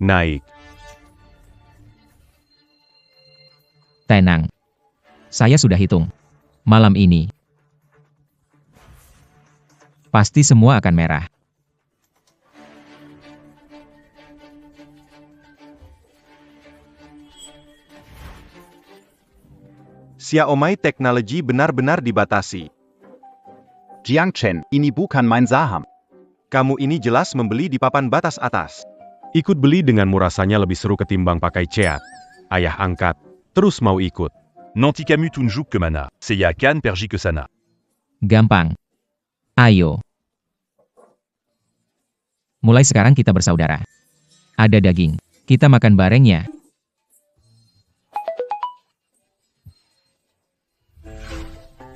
Naik. Tenang. Saya sudah hitung. Malam ini, pasti semua akan merah. Xiaomi Technology benar-benar dibatasi. Jiang Chen, ini bukan main saham. Kamu ini jelas membeli di papan batas atas. Ikut beli denganmu rasanya lebih seru ketimbang pakai ceat. Ayah angkat, terus mau ikut. Nanti Camus tunjuk ke mana. Saya akan pergi ke sana. Gampang. Ayo. Mulai sekarang kita bersaudara. Ada daging. Kita makan barengnya.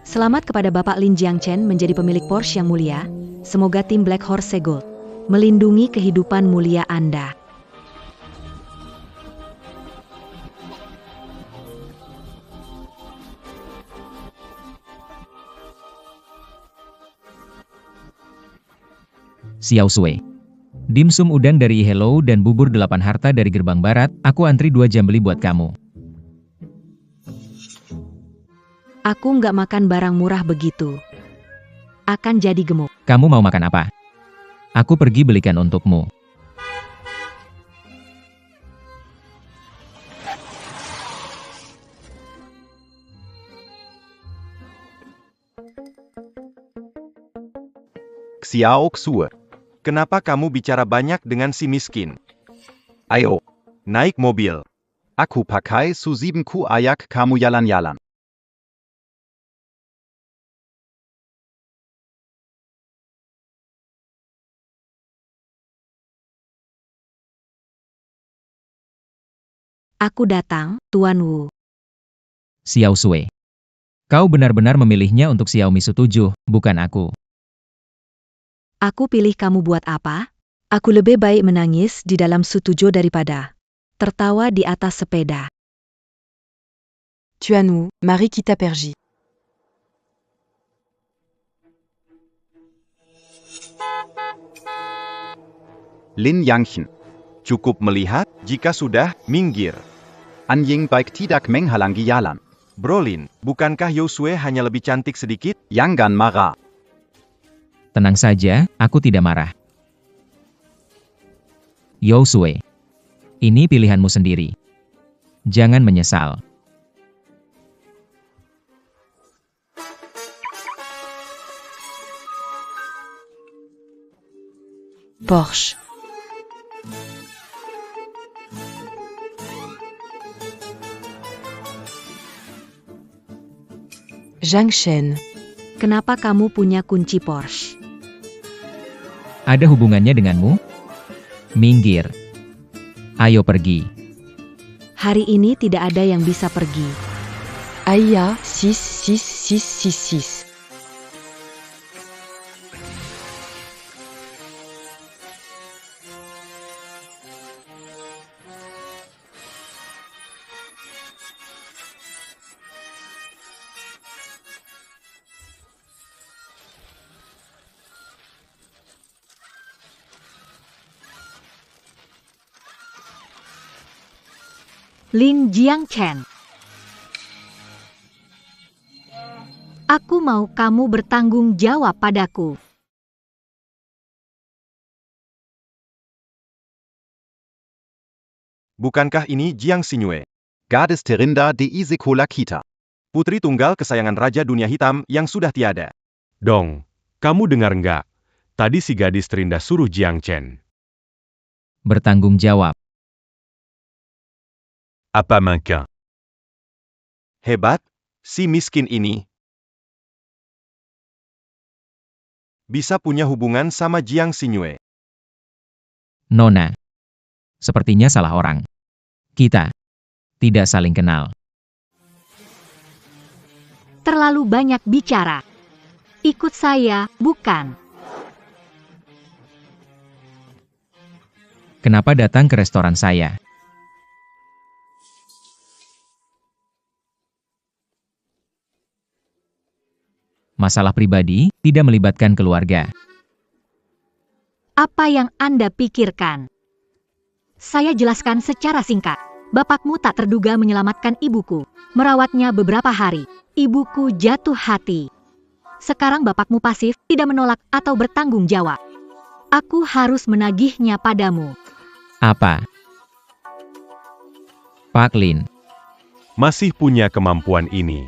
Selamat kepada Bapak Lin Jiangchen menjadi pemilik Porsche yang mulia. Semoga tim Black Horse Gold melindungi kehidupan mulia Anda. Xiao Sui. Dimsum udang dari Hello dan bubur 8 harta dari gerbang barat, aku antri 2 jam beli buat kamu. Aku nggak makan barang murah begitu. Akan jadi gemuk. Kamu mau makan apa? Aku pergi belikan untukmu. Xiao Xue. Kenapa kamu bicara banyak dengan si miskin? Ayo, Naik mobil. aku pakai Su 7Q ayak kamu jalan-jalan. Aku datang, Tuan Wu. Xiao Sui. Kau benar-benar memilihnya untuk Xiaomi Su 7, bukan aku. Aku pilih kamu buat apa? Aku lebih baik menangis di dalam Su 7 daripada tertawa di atas sepeda. Tuan Wu, mari kita pergi. Lin Yangchen. Cukup melihat, jika sudah, minggir. Anjing baik tidak menghalangi jalan. Brolin, bukankah Yosue hanya lebih cantik sedikit? Jangan marah. Tenang saja, aku tidak marah. Yosue. Ini pilihanmu sendiri. Jangan menyesal. Porsche. Jiang Chen. Kenapa kamu punya kunci Porsche? Ada hubungannya denganmu? Minggir. Ayo pergi. Hari ini tidak ada yang bisa pergi. Aya 66666. Lin Jiangchen. Aku mau kamu bertanggung jawab padaku. Bukankah ini Jiang Xingyue, Gadis terindah di Isekolah kita. putri tunggal kesayangan Raja Dunia Hitam yang sudah tiada? Dong, kamu dengar nggak? Tadi si gadis terindah suruh Jiang Chen. Bertanggung jawab. Apa manquin. Hebat, si miskin ini. Bisa punya hubungan sama Jiang Xingyue. Nona. Sepertinya salah orang. Kita tidak saling kenal. Terlalu banyak bicara. Ikut saya, bukan? Kenapa datang ke restoran saya? Masalah pribadi, tidak melibatkan keluarga. Apa yang Anda pikirkan? Saya jelaskan secara singkat. Bapakmu tak terduga menyelamatkan ibuku. Merawatnya beberapa hari. Ibuku jatuh hati. Sekarang bapakmu pasif, tidak menolak atau bertanggung jawab. Aku harus menagihnya padamu. Apa? Pak Lin. Masih punya kemampuan ini.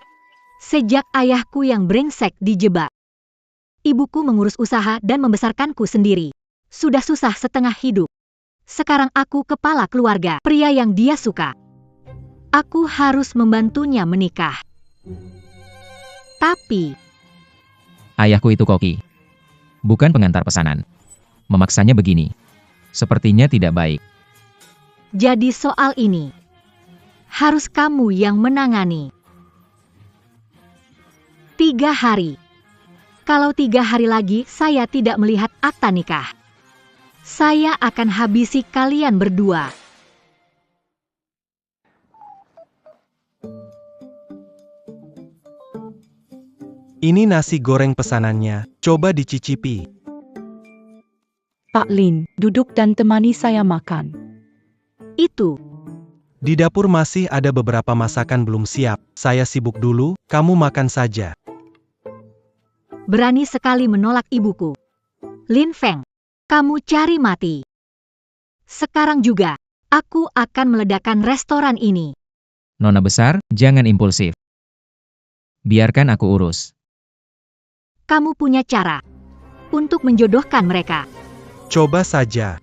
Sejak ayahku yang brengsek dijebak. Ibuku mengurus usaha dan membesarkanku sendiri. Sudah susah setengah hidup. Sekarang aku kepala keluarga, pria yang dia suka. Aku harus membantunya menikah. Tapi, Ayahku itu koki. Bukan pengantar pesanan. Memaksanya begini. Sepertinya tidak baik. jadi soal ini harus kamu yang menangani. 3 hari. Kalau 3 hari lagi saya tidak melihat akta nikah, saya akan habisi kalian berdua. Ini nasi goreng pesanannya, coba dicicipi. Pak Lin, duduk dan temani saya makan. Itu, Di dapur masih ada beberapa masakan belum siap. Saya sibuk dulu, kamu makan saja. berani sekali menolak ibuku. Lin Feng, kamu cari mati. Sekarang juga, aku akan meledakkan restoran ini. Nona besar, jangan impulsif. Biarkan aku urus. Kamu punya cara untuk menjodohkan mereka. Coba saja.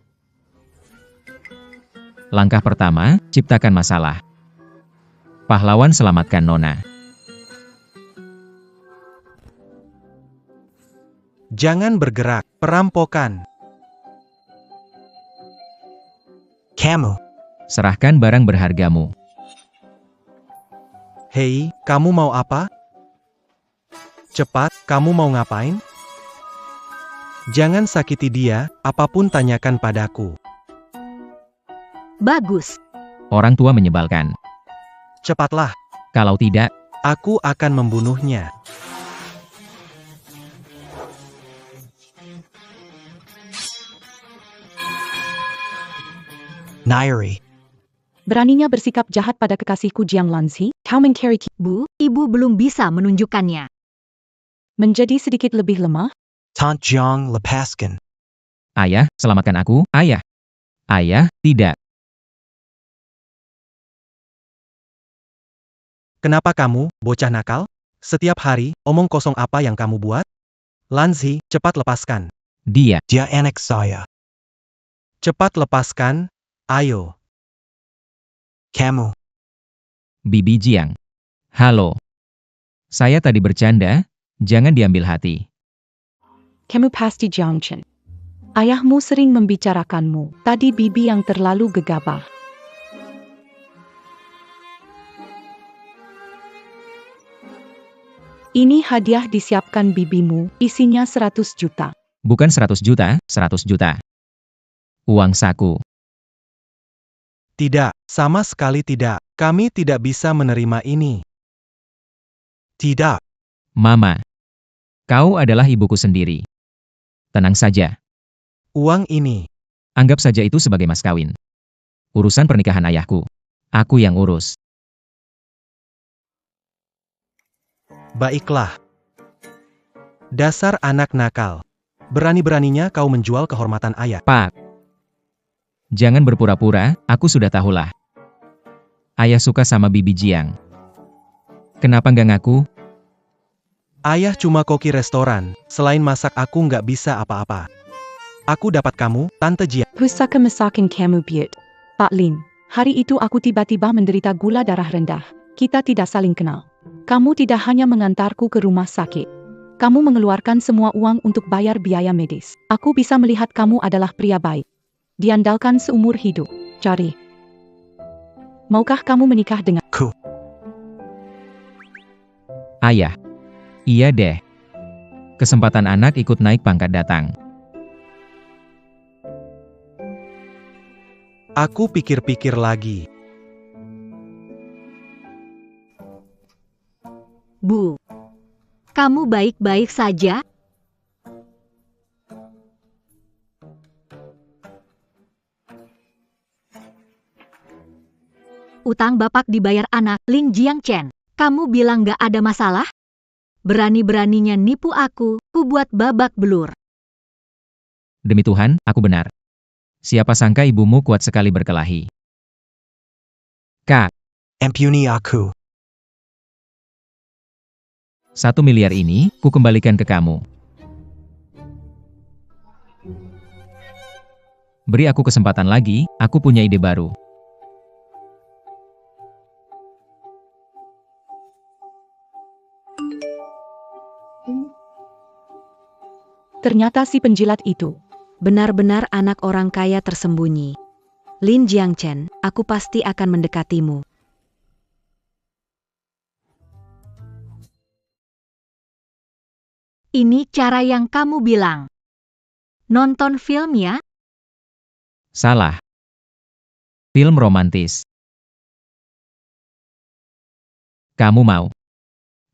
Langkah pertama, ciptakan masalah. Pahlawan selamatkan Nona. Jangan bergerak, perampokan. Kamu. Serahkan barang berhargamu. Hei, kamu mau apa? Cepat, kamu mau ngapain? Jangan sakiti dia, apapun tanyakan padaku. Bagus, Orang tua menyebalkan. Cepatlah, Kalau tidak, aku akan membunuhnya. Nairi. Beraninya bersikap jahat pada kekasihku Jiang Lanzi, kau mengkari Bu, ibu belum bisa menunjukkannya. menjadi sedikit lebih lemah? Tant Jiang lepaskan. ayah, selamatkan aku, ayah. Ayah, tidak. Kenapa kamu, bocah nakal? Setiap hari, omong kosong apa yang kamu buat? Lanzi, cepat lepaskan. Dia. Dia anak saya. Cepat lepaskan, ayo. Kamu. Bibi Jiang. Halo. Saya tadi bercanda, jangan diambil hati. Kamu pasti Jiang Chen. Ayahmu sering membicarakanmu. Tadi bibi yang terlalu gegabah. Ini hadiah disiapkan bibimu, isinya 100 juta. Bukan 100 juta, 100 juta. Uang saku. Tidak, sama sekali tidak. Kami tidak bisa menerima ini. Tidak. Mama. Kau adalah ibuku sendiri. Tenang saja. Uang ini. Anggap saja itu sebagai mas kawin. Urusan pernikahan ayahku. Aku yang urus. Baiklah. Dasar anak nakal. Berani-beraninya kau menjual kehormatan ayah. Pak. Jangan berpura-pura, aku sudah tahulah. Ayah suka sama Bibi Jiang. Kenapa nggak ngaku? Ayah cuma koki restoran, selain masak aku nggak bisa apa-apa. Aku dapat kamu, Tante Jia. Pusaka masakin kamu biut. Pak Lin, hari itu aku tiba-tiba menderita gula darah rendah. Kita tidak saling kenal. Kamu tidak hanya mengantarku ke rumah sakit. Kamu mengeluarkan semua uang untuk bayar biaya medis. Aku bisa melihat kamu adalah pria baik. Diandalkan seumur hidup. Cari. Maukah kamu menikah denganku? Ayah. Iya deh. Kesempatan anak ikut naik pangkat datang. Aku pikir-pikir lagi. Bu, kamu baik-baik saja? utang bapak dibayar anak, Lin Jiangchen. Kamu bilang gak ada masalah? Berani-beraninya nipu aku, ku buat babak belur. Demi Tuhan, aku benar. Siapa sangka ibumu kuat sekali berkelahi. Kak, Ampuni aku. 1 miliar ini, ku kembalikan ke kamu. Beri aku kesempatan lagi, aku punya ide baru. Ternyata si penjilat itu. Benar-benar anak orang kaya tersembunyi. Lin Jiangchen, aku pasti akan mendekatimu. Ini cara yang kamu bilang. Nonton film ya? Salah. Film romantis. Kamu mau?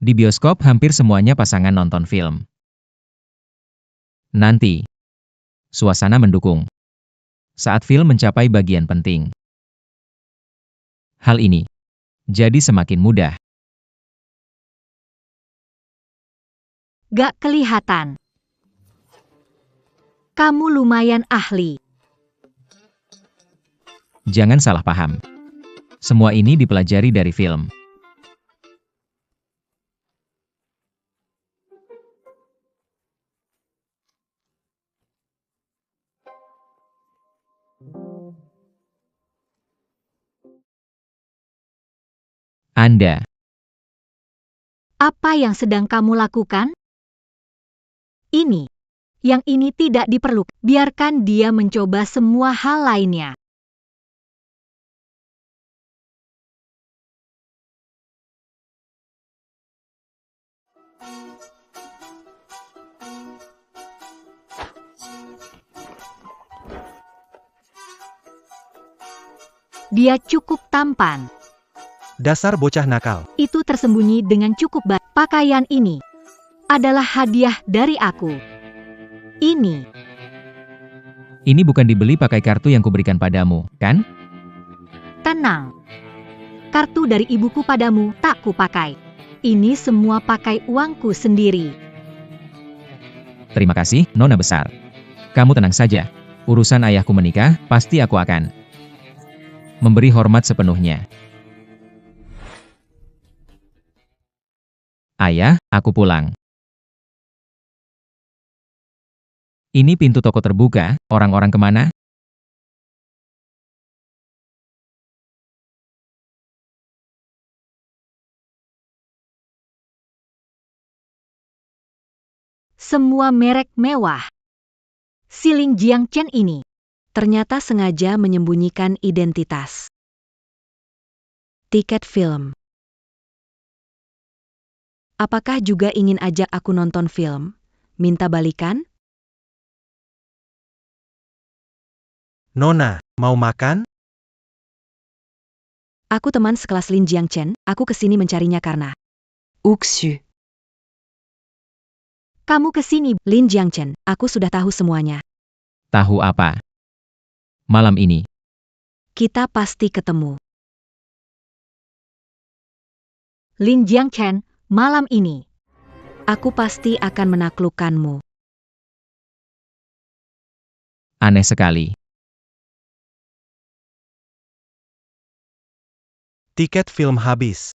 Di bioskop hampir semuanya pasangan nonton film. Nanti, suasana mendukung. Saat film mencapai bagian penting. Hal ini jadi semakin mudah. Gak kelihatan. Kamu lumayan ahli. Jangan salah paham. Semua ini dipelajari dari film. Anda, Apa yang sedang kamu lakukan? Ini. Yang ini tidak diperlukan. Biarkan dia mencoba semua hal lainnya. Dia cukup tampan. Dasar bocah nakal. Itu tersembunyi dengan cukup baik. Pakaian ini adalah hadiah dari aku. Ini. ini bukan dibeli pakai kartu yang kuberikan padamu, kan? Tenang. Kartu dari ibuku padamu tak kupakai. Ini semua pakai uangku sendiri. Terima kasih, Nona besar. Kamu tenang saja. Urusan ayahku menikah, pasti aku akan memberi hormat sepenuhnya. Ayah, aku pulang. Ini pintu toko terbuka, orang-orang kemana? Semua merek mewah. Si Lin Jiangchen ini ternyata sengaja menyembunyikan identitas. Tiket film. Apakah juga ingin ajak aku nonton film? Minta balikan? Nona, mau makan? Aku teman sekelas Lin Jiangchen, aku kesini mencarinya karena Uxu. Kamu kesini, Lin Jiangchen, aku sudah tahu semuanya. Tahu apa? Malam ini. Kita pasti ketemu. Lin Jiangchen, malam ini. Aku pasti akan menaklukkanmu. Aneh sekali. Tiket film habis.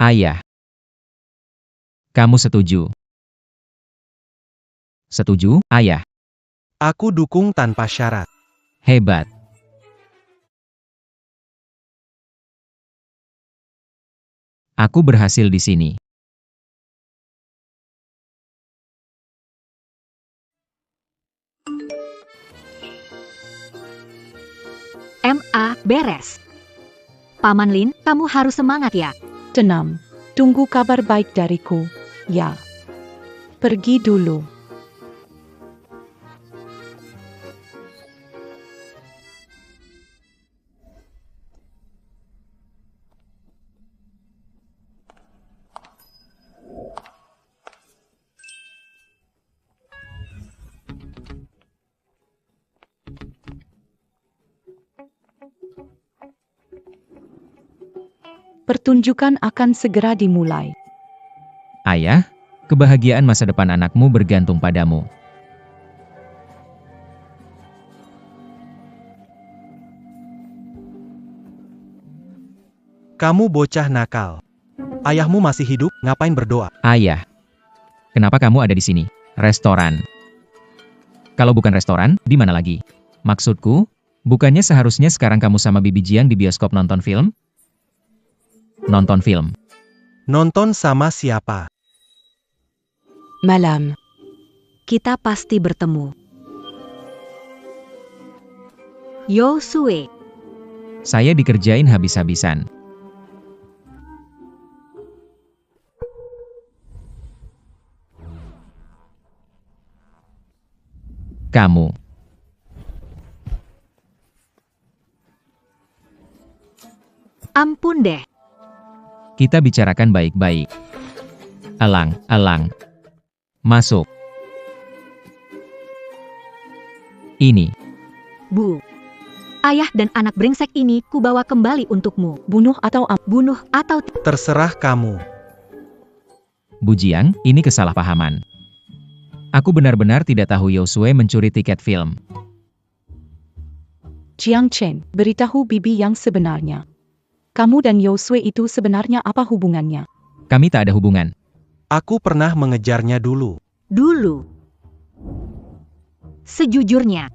Ayah. Kamu setuju? Setuju, ayah. Aku dukung tanpa syarat. Hebat. Aku berhasil di sini. Beres. Paman Lin, kamu harus semangat ya. Tenang. Tunggu kabar baik dariku. Ya. Pergi dulu. Pertunjukan akan segera dimulai. Ayah, kebahagiaan masa depan anakmu bergantung padamu. Kamu bocah nakal. Ayahmu masih hidup, ngapain berdoa? Ayah, kenapa kamu ada di sini? Restoran. Kalau bukan restoran, di mana lagi? Maksudku, bukannya seharusnya sekarang kamu sama Bibi Jiang di bioskop nonton film? Nonton film. Nonton sama siapa? Malam. Kita pasti bertemu. Yosue, Saya dikerjain habis-habisan. Kamu. ampun deh. Kita bicarakan baik-baik. Elang, elang. Masuk. Ini. Bu. Ayah dan anak brengsek ini kubawa kembali untukmu. Bunuh atau Bunuh atau Terserah kamu. Bu Jiang, ini kesalahpahaman. Aku benar-benar tidak tahu Yosue mencuri tiket film. Jiang Chen, beritahu Bibi yang sebenarnya. Kamu dan Yosue itu sebenarnya apa hubungannya? Kami tak ada hubungan. Aku pernah mengejarnya dulu. dulu. Sejujurnya,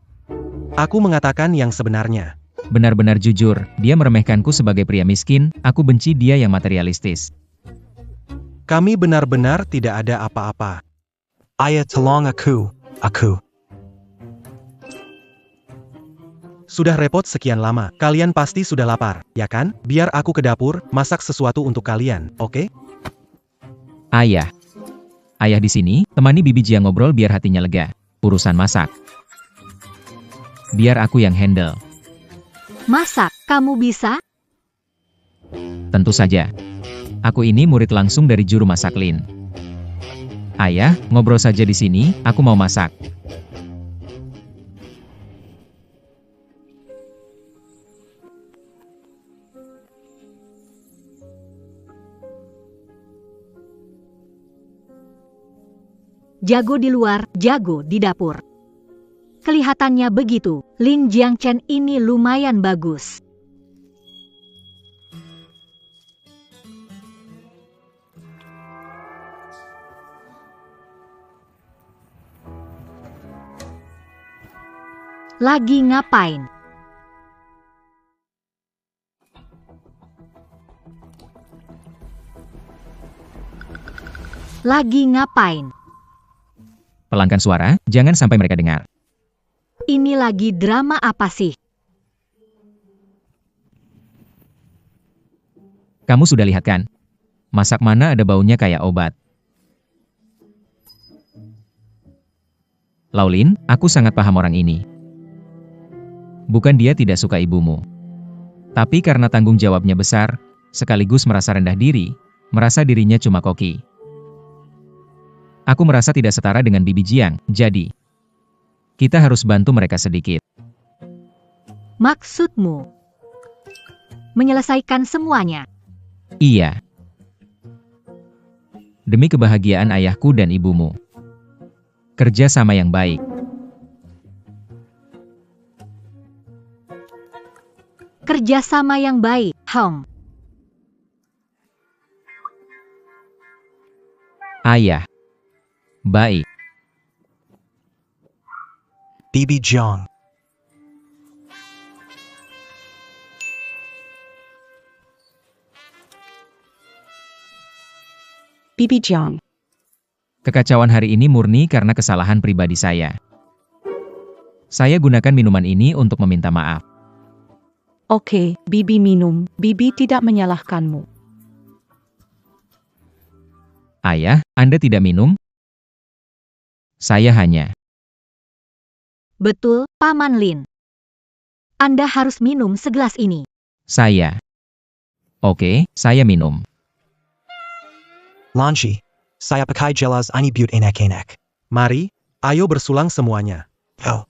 Aku mengatakan yang sebenarnya. Benar-benar jujur, dia meremehkanku sebagai pria miskin, aku benci dia yang materialistis. Kami benar-benar tidak ada apa-apa. Ayah tolong aku. Sudah repot sekian lama, kalian pasti sudah lapar, ya kan? Biar aku ke dapur, masak sesuatu untuk kalian, oke? Ayah. Ayah di sini, temani Bibi Jiang ngobrol biar hatinya lega. Urusan masak. Biar aku yang handle. masak kamu bisa? Tentu saja. Aku ini murid langsung dari juru masak Lin. Ayah, ngobrol saja di sini, aku mau masak. Jago di luar, jago di dapur. Kelihatannya begitu, Lin Jiangchen ini lumayan bagus. Lagi ngapain? Lagi ngapain? Pelankan suara, jangan sampai mereka dengar. Ini lagi drama apa sih? Kamu sudah lihat kan? Masak mana ada baunya kayak obat. Laulin, aku sangat paham orang ini. Bukan dia tidak suka ibumu. Tapi karena tanggung jawabnya besar, sekaligus merasa rendah diri, merasa dirinya cuma koki. Aku merasa tidak setara dengan Bibi Jiang, jadi kita harus bantu mereka sedikit. Maksudmu? Menyelesaikan semuanya? Iya. Demi kebahagiaan ayahku dan ibumu. Kerja sama yang baik. Kerjasama yang baik, Ayah. Baik. Bibi Jiang. Bibi Jiang. Kekacauan hari ini murni karena kesalahan pribadi saya. Saya gunakan minuman ini untuk meminta maaf. Oke, Bibi minum. Bibi tidak menyalahkanmu. Ayah, Anda tidak minum? Saya hanya. betul, Paman Lin. Anda harus minum segelas ini. Saya. Oke, saya minum. Lanji. Saya pakai gelas ini buat enak-enak. Mari, ayo bersulang semuanya. Oh.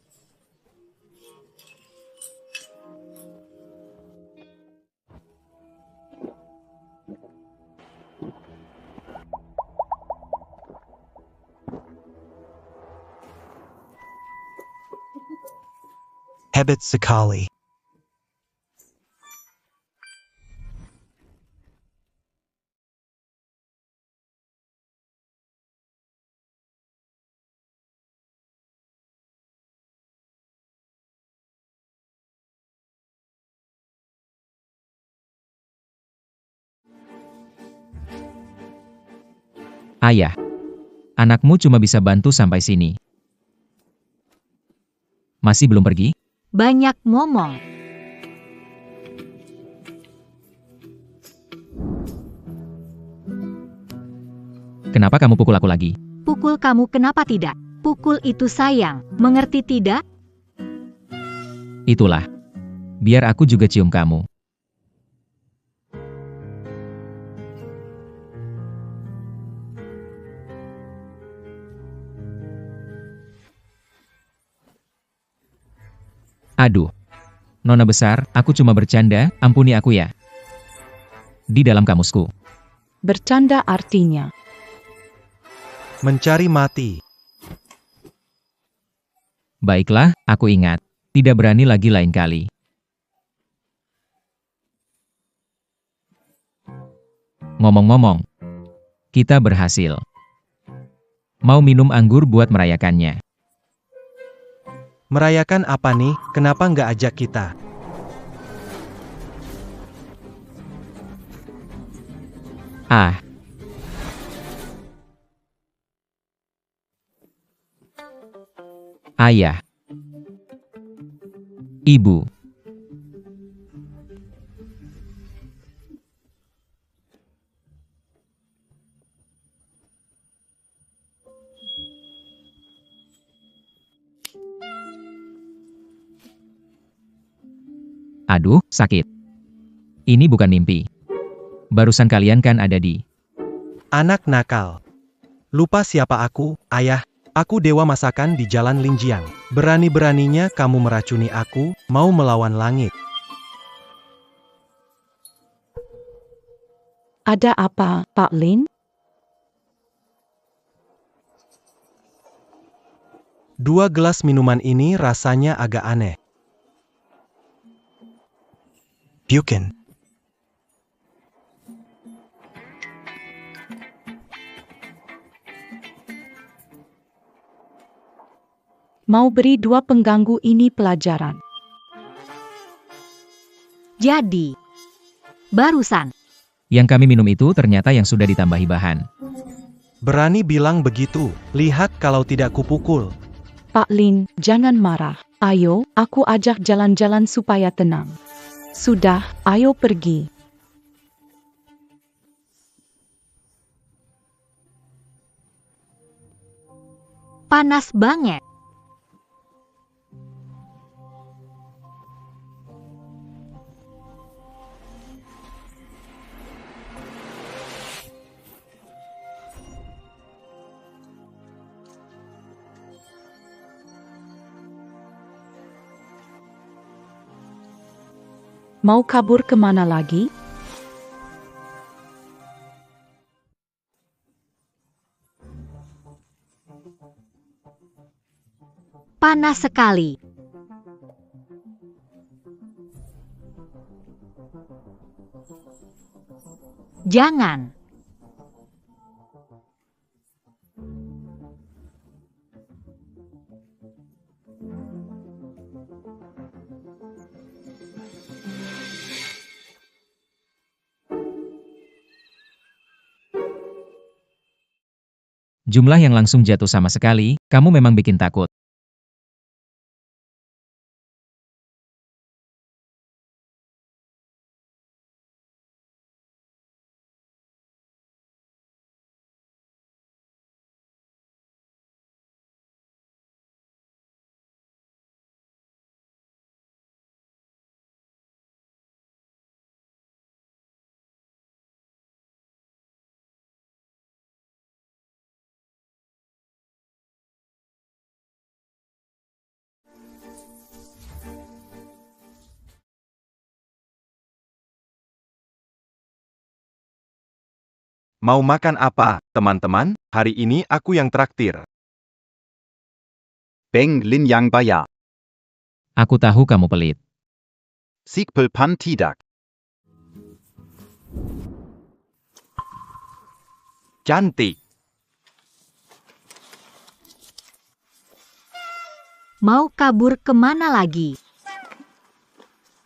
Hebat sekali. Ayah, anakmu cuma bisa bantu sampai sini. Masih belum pergi? Banyak ngomong. Kenapa kamu pukul aku lagi? Pukul kamu kenapa tidak? Pukul itu sayang, mengerti tidak? Itulah. Biar aku juga cium kamu. Aduh. Nona besar, aku cuma bercanda, ampuni aku ya. Di dalam kamusku. Bercanda artinya. Mencari mati. Baiklah, aku ingat. Tidak berani lagi lain kali. Ngomong-ngomong, kita berhasil. Mau minum anggur buat merayakannya. Merayakan apa nih? Kenapa nggak ajak kita? Ah. Ayah. Ibu. Aduh, sakit. Ini bukan mimpi. Barusan kalian kan ada di... Anak nakal. Lupa siapa aku, ayah. Aku dewa masakan di Jalan Linjiang. Berani-beraninya kamu meracuni aku, mau melawan langit. Ada apa, Pak Lin? Dua gelas minuman ini rasanya agak aneh. Buchan. Mau beri dua pengganggu ini pelajaran. Jadi, barusan, Yang kami minum itu ternyata yang sudah ditambahi bahan. Berani bilang begitu, lihat kalau tidak kupukul. Pak Lin, jangan marah. Ayo, aku ajak jalan-jalan supaya tenang. Sudah, ayo pergi. panas banget. Mau kabur kemana lagi? Panas sekali. Jangan. Jumlah yang langsung jatuh sama sekali, kamu memang bikin takut. Mau makan apa, teman-teman? Hari ini aku yang traktir. Beng Lin Yang Baya. Aku tahu kamu pelit. Sikpel pan tidak. Cantik. Mau kabur kemana lagi?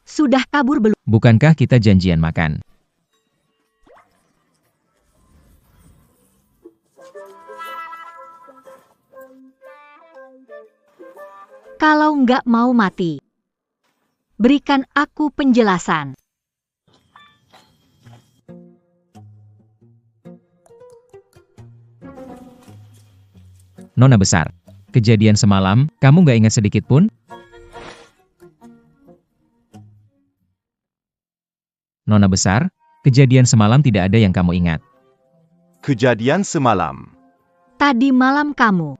Sudah kabur belum? Bukankah kita janjian makan? Kalau nggak mau mati, berikan aku penjelasan. Nona besar, kejadian semalam, kamu nggak ingat sedikit pun? Nona besar, kejadian semalam tidak ada yang kamu ingat. Kejadian semalam. Tadi malam kamu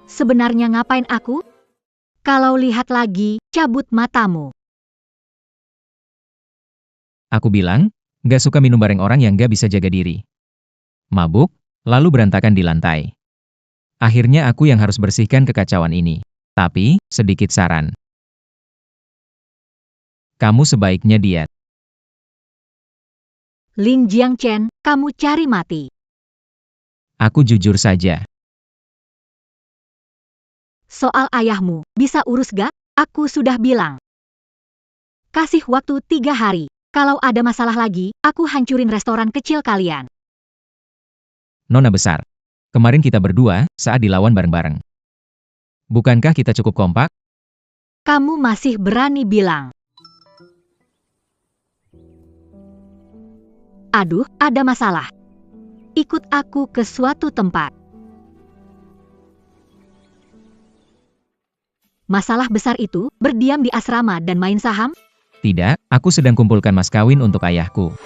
sebenarnya ngapain aku? Kalau lihat lagi, cabut matamu. Aku bilang, nggak suka minum bareng orang yang nggak bisa jaga diri. Mabuk, lalu berantakan di lantai. Akhirnya aku yang harus bersihkan kekacauan ini. Tapi, sedikit saran. Kamu sebaiknya diet. Lin Jiangchen, kamu cari mati. Aku jujur saja. Soal ayahmu, bisa urus gak? Aku sudah bilang. Kasih waktu 3 hari. Kalau ada masalah lagi, aku hancurin restoran kecil kalian. Nona besar, kemarin kita berdua, saat dilawan bareng-bareng. Bukankah kita cukup kompak? Kamu masih berani bilang. Aduh, ada masalah. Ikut aku ke suatu tempat. Masalah besar itu, berdiam di asrama dan main saham? Tidak, aku sedang kumpulkan mas kawin untuk ayahku.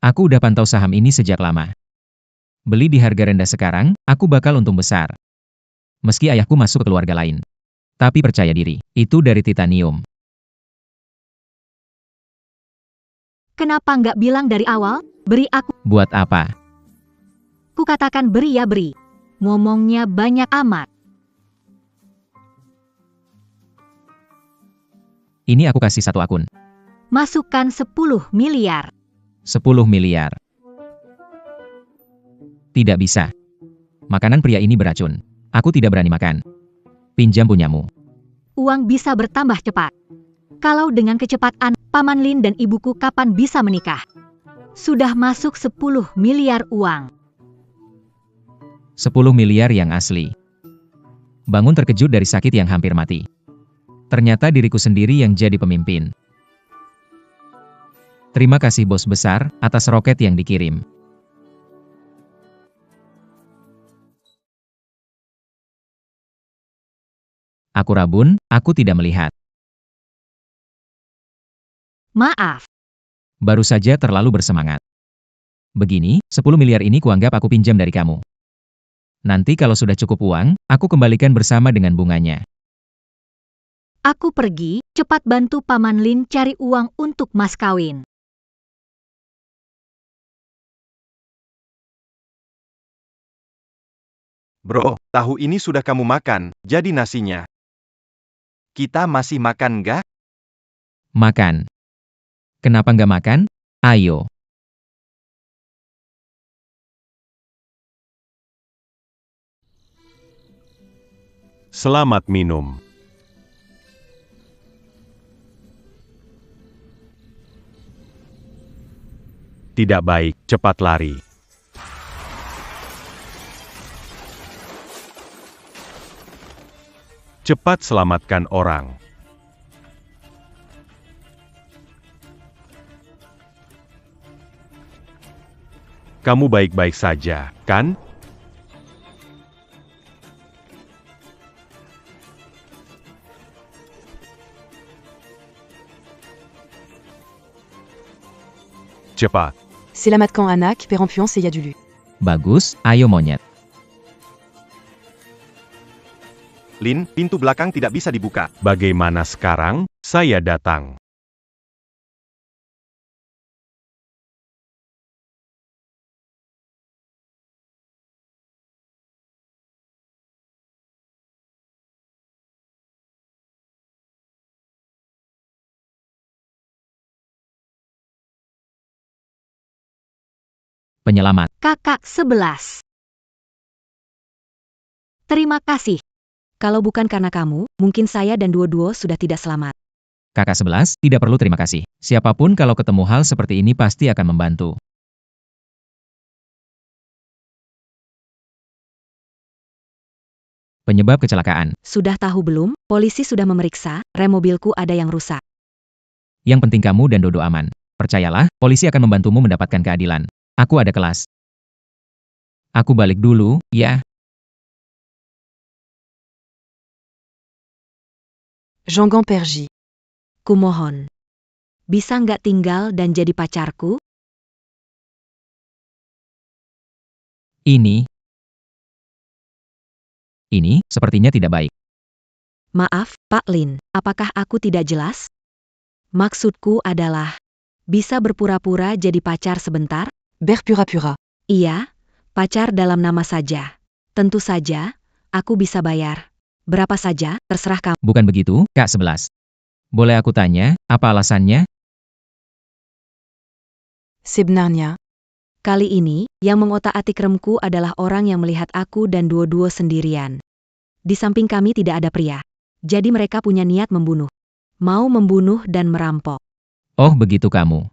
Aku udah pantau saham ini sejak lama. Beli di harga rendah sekarang, aku bakal untung besar. Meski ayahku masuk ke keluarga lain. Tapi percaya diri, itu dari titanium. Kenapa nggak bilang dari awal? Beri aku. Buat apa? Kukatakan beri ya beri. Ngomongnya banyak amat. Ini aku kasih 1 akun. Masukkan 10 miliar. 10 miliar. Tidak bisa. Makanan pria ini beracun. Aku tidak berani makan. Pinjam punyamu. Uang bisa bertambah cepat. Kalau dengan kecepatan, Paman Lin dan ibuku kapan bisa menikah? Sudah masuk 10 miliar uang. 10 miliar yang asli. Bangun terkejut dari sakit yang hampir mati. Ternyata diriku sendiri yang jadi pemimpin. Terima kasih bos besar, atas roket yang dikirim. Aku rabun, aku tidak melihat. Maaf. Baru saja terlalu bersemangat. Begini, 10 miliar ini kuanggap aku pinjam dari kamu. Nanti kalau sudah cukup uang, aku kembalikan bersama dengan bunganya. Aku pergi, cepat bantu Paman Lin cari uang untuk mas kawin. Bro, tahu ini sudah kamu makan, jadi nasinya. Kita masih makan nggak? Makan. Kenapa nggak makan? Ayo. Selamat minum. Tidak baik, cepat lari. Cepat selamatkan orang. Kamu baik-baik saja, kan? Cepat. Selamatkan anak, perempuan saya dulu. Bagus, ayo monyet. Lin, pintu belakang tidak bisa dibuka. Bagaimana sekarang? Saya datang. Penyelamat. Kakak 11. Terima kasih. Kalau bukan karena kamu, mungkin saya dan Duo-Duo sudah tidak selamat. Kakak 11, tidak perlu terima kasih. Siapapun kalau ketemu hal seperti ini pasti akan membantu. Penyebab kecelakaan. Sudah tahu belum? Polisi sudah memeriksa, rem mobilku ada yang rusak. Yang penting kamu dan Dodo aman. Percayalah, polisi akan membantumu mendapatkan keadilan. Aku ada kelas. Aku balik dulu, ya. Jean Gampergy. Kumohon. Bisa nggak tinggal dan jadi pacarku? Ini sepertinya tidak baik. Maaf, Pak Lin, apakah aku tidak jelas? Maksudku adalah, bisa berpura-pura jadi pacar sebentar? Berpura-pura. Iya, pacar dalam nama saja. Tentu saja, aku bisa bayar. Berapa saja, terserah kamu. Bukan begitu, Kak 11. Boleh aku tanya, apa alasannya? Sebenarnya, Kali ini, yang mengotak-atik remku adalah orang yang melihat aku dan Duo-Duo sendirian. Di samping kami tidak ada pria. Jadi mereka punya niat membunuh. Mau membunuh dan merampok. Oh, begitu kamu.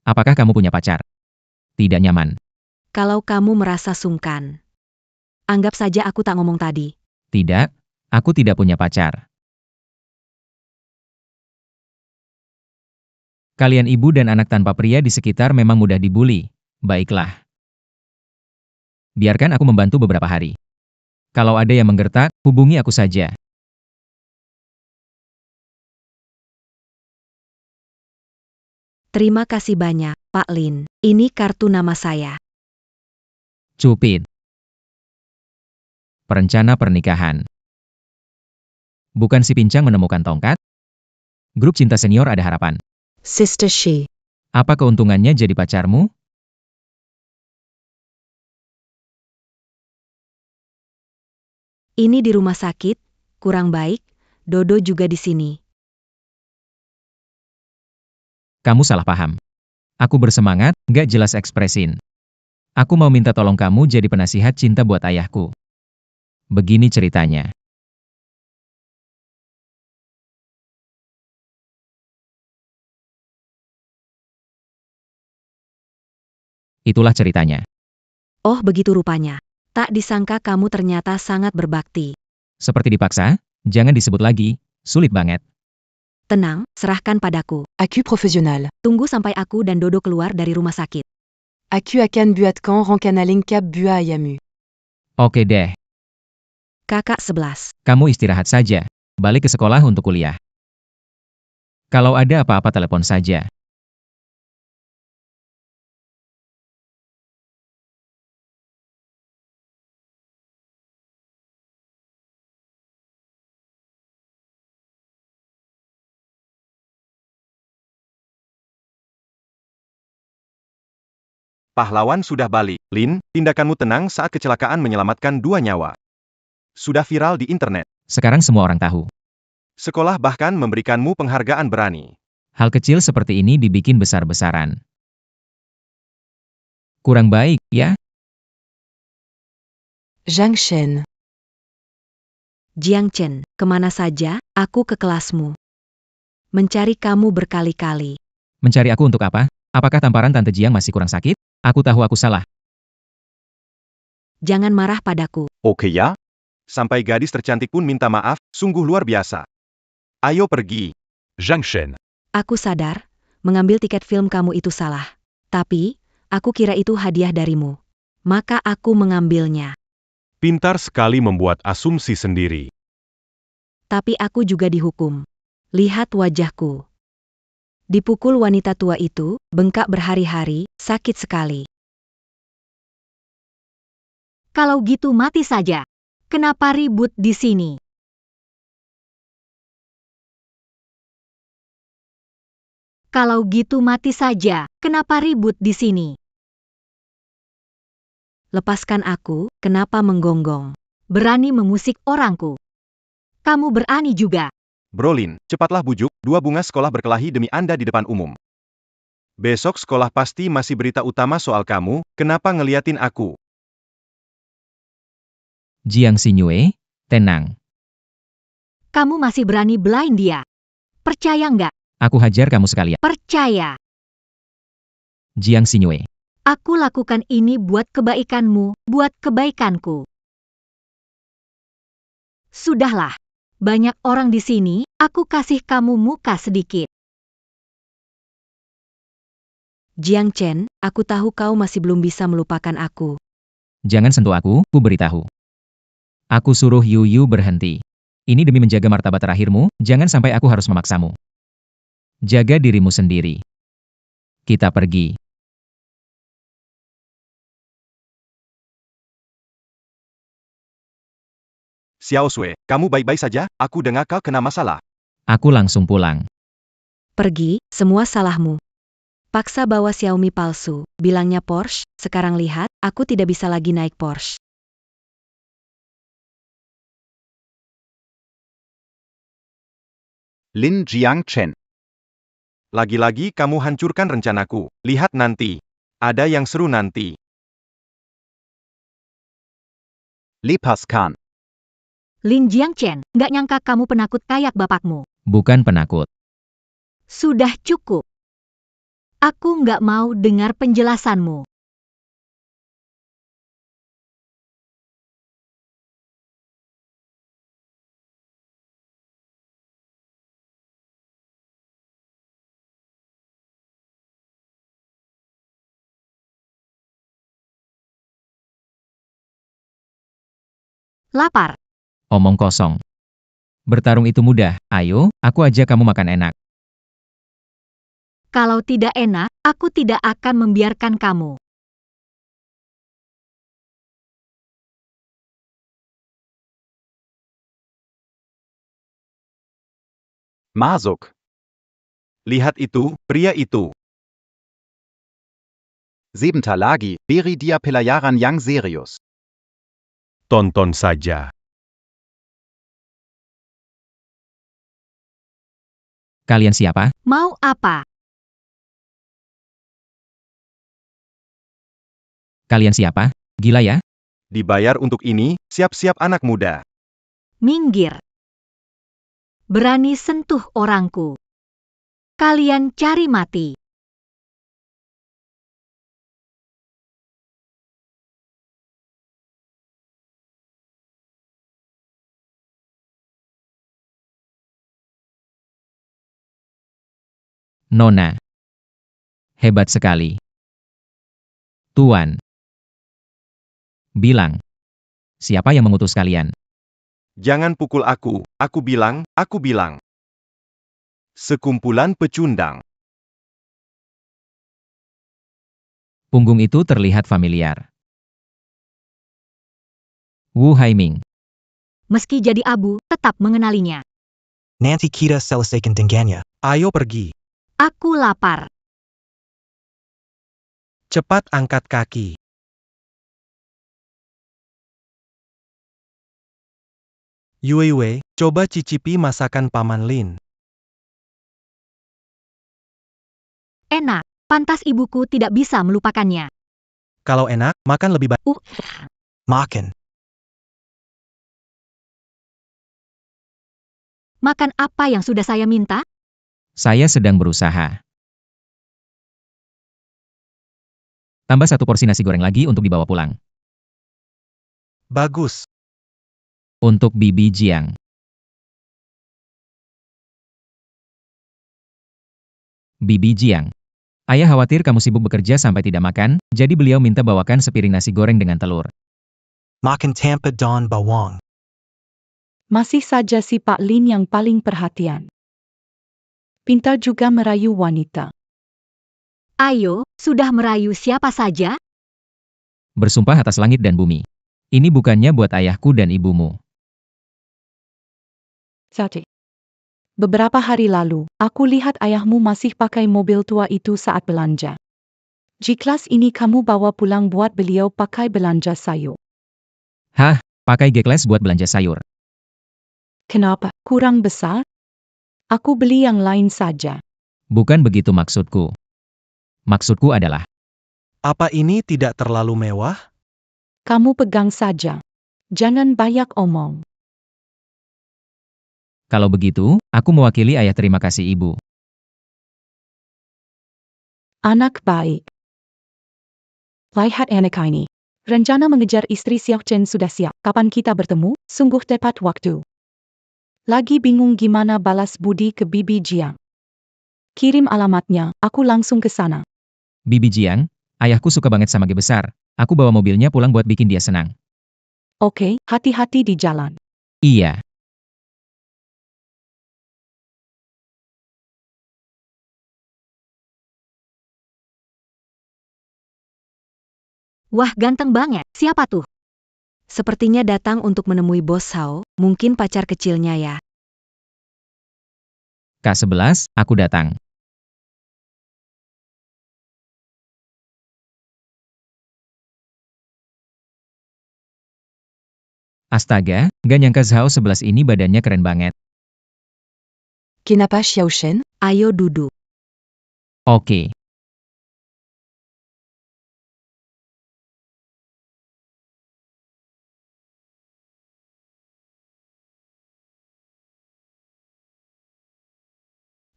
Apakah kamu punya pacar? Tidak nyaman. Kalau kamu merasa sungkan. Anggap saja aku tak ngomong tadi. Tidak, aku tidak punya pacar. Kalian ibu dan anak tanpa pria di sekitar memang mudah dibully. Baiklah. Biarkan aku membantu beberapa hari. Kalau ada yang menggertak, hubungi aku saja. Terima kasih banyak, Pak Lin. Ini kartu nama saya. Cupid. Perencana pernikahan. Bukan si pincang menemukan tongkat? Grup cinta senior ada harapan. Sister She. Apa keuntungannya jadi pacarmu? Ini di rumah sakit, kurang baik, Dodo juga di sini. Kamu salah paham. Aku bersemangat, gak jelas ekspresin. Aku mau minta tolong kamu jadi penasihat cinta buat ayahku. Begini ceritanya. Itulah ceritanya. Oh begitu rupanya. Tak disangka kamu ternyata sangat berbakti. Seperti dipaksa, jangan disebut lagi, sulit banget. Tenang, serahkan padaku. Accu professionnel. Tunggu sampai aku dan Dodo keluar dari rumah sakit. Accu akan buat kan rencanaling cap bua ayamu. Oke deh, Kakak 11. kamu istirahat saja. Balik ke sekolah untuk kuliah. Kalau ada apa-apa telepon saja. Pahlawan sudah balik. Lin, tindakanmu tenang saat kecelakaan menyelamatkan 2 nyawa. Sudah viral di internet. Sekarang semua orang tahu. Sekolah bahkan memberikanmu penghargaan berani. Hal kecil seperti ini dibikin besar-besaran. Kurang baik, ya? Zhang Shen. Jiang Chen, kemana saja, aku ke kelasmu. Mencari kamu berkali-kali. Mencari aku untuk apa? Apakah tamparan Tante Jiang masih kurang sakit? Aku tahu aku salah. Jangan marah padaku. Oke ya? Sampai gadis tercantik pun minta maaf, sungguh luar biasa. Ayo pergi. Zhang Shen. Aku sadar, mengambil tiket film kamu itu salah. Tapi, aku kira itu hadiah darimu. Maka aku mengambilnya. Pintar sekali membuat asumsi sendiri. Tapi aku juga dihukum. Lihat wajahku. Dipukul wanita tua itu, bengkak berhari-hari, sakit sekali. Kalau gitu mati saja. Kenapa ribut di sini? Kalau gitu mati saja, kenapa ribut di sini? Lepaskan aku, kenapa menggonggong? Berani mengusik orangku. Kamu berani juga. Brolin, cepatlah bujuk, 2 bunga sekolah berkelahi demi Anda di depan umum. Besok sekolah pasti masih berita utama soal kamu, kenapa ngeliatin aku? Jiang Xinyue, tenang. Kamu masih berani belain dia. Percaya nggak? Aku hajar kamu sekalian. Percaya. Jiang Xinyue. Aku lakukan ini buat kebaikanmu, buat kebaikanku. Sudahlah. Banyak orang di sini, aku kasih kamu muka sedikit. Jiang Chen, aku tahu kau masih belum bisa melupakan aku. Jangan sentuh aku, ku beritahu. Aku suruh Yu Yu berhenti. Ini demi menjaga martabat terakhirmu, jangan sampai aku harus memaksamu. Jaga dirimu sendiri. Kita pergi. Xiao Sui, kamu baik-baik saja? Aku dengar kau kena masalah. Aku langsung pulang. Pergi, semua salahmu. Paksa bawa Xiaomi palsu, bilangnya Porsche, sekarang lihat, aku tidak bisa lagi naik Porsche. Lin Jiangchen. Lagi-lagi kamu hancurkan rencanaku. Lihat nanti. Ada yang seru nanti. Li Pascan. Lin Jiangchen, nggak nyangka kamu penakut kayak bapakmu. Bukan penakut. Sudah cukup. Aku nggak mau dengar penjelasanmu. Lapar. Omong kosong. Bertarung itu mudah, ayo, aku ajak kamu makan enak. Kalau tidak enak, aku tidak akan membiarkan kamu. Masuk. Lihat itu, pria itu. Siebenter Lagi, Beri dia pelayaran yang serius. Tonton saja. Kalian siapa? Mau apa? Kalian siapa? Gila ya? Dibayar untuk ini, siap-siap anak muda. Minggir. Berani sentuh orangku. Kalian cari mati. Nona. Hebat sekali. Tuan. Bilang. Siapa yang mengutus kalian? Jangan pukul aku bilang, aku bilang. Sekumpulan pecundang. Punggung itu terlihat familiar. Wu Haiming. Meski jadi abu, tetap mengenalinya. Nanti kita selesaikan dengannya. Ayo pergi. Aku lapar. Cepat angkat kaki. Yue, coba cicipi masakan Paman Lin. Enak. Pantas ibuku tidak bisa melupakannya. Kalau enak, makan lebih baik. Makan. Makan apa yang sudah saya minta? Saya sedang berusaha. Tambah 1 porsi nasi goreng lagi untuk dibawa pulang. Bagus. Untuk Bibi Jiang. Bibi Jiang. Ayah khawatir kamu sibuk bekerja sampai tidak makan, jadi beliau minta bawakan sepiring nasi goreng dengan telur. Makan tanpa daun bawang. Masih saja si Pak Lin yang paling perhatian. Pintar juga merayu wanita. Ayo, sudah merayu siapa saja? Bersumpah atas langit dan bumi. Ini bukannya buat ayahku dan ibumu. Sate. Beberapa hari lalu, aku lihat ayahmu masih pakai mobil tua itu saat belanja. G-Class ini kamu bawa pulang buat beliau pakai belanja sayur. Hah, pakai G-Class buat belanja sayur. Kenapa? Kurang besar? Aku beli yang lain saja. Bukan begitu maksudku. Maksudku adalah, Apa ini tidak terlalu mewah? Kamu pegang saja. Jangan banyak omong. kalau begitu, aku mewakili ayah terima kasih ibu. Anak baik. Lihat anak ini. Rencana mengejar istri Xiao Chen sudah siap. Kapan kita bertemu? Sungguh tepat waktu. Lagi bingung gimana balas budi ke Bibi Jiang. Kirim alamatnya, aku langsung ke sana. Bibi Jiang, ayahku suka banget sama Ge besar. Aku bawa mobilnya pulang buat bikin dia senang. Oke, hati-hati di jalan. Iya. Wah, ganteng banget. Siapa tuh? Sepertinya datang untuk menemui Bos Hao, mungkin pacar kecilnya ya. K11, aku datang. Astaga, gak nyangka Zhao 11 ini badannya keren banget. Kenapa Xiao Shen? Ayo duduk. Oke.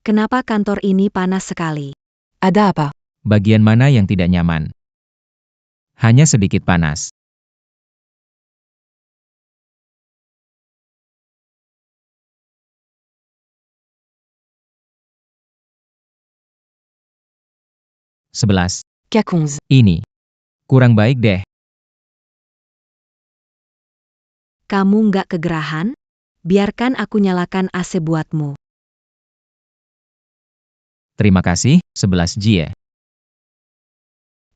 Kenapa kantor ini panas sekali? Ada apa? Bagian mana yang tidak nyaman? Hanya sedikit panas. Sebelas. K11. Ini. Kurang baik deh. Kamu nggak kegerahan? Biarkan aku nyalakan AC buatmu. Terima kasih, 11 Jie.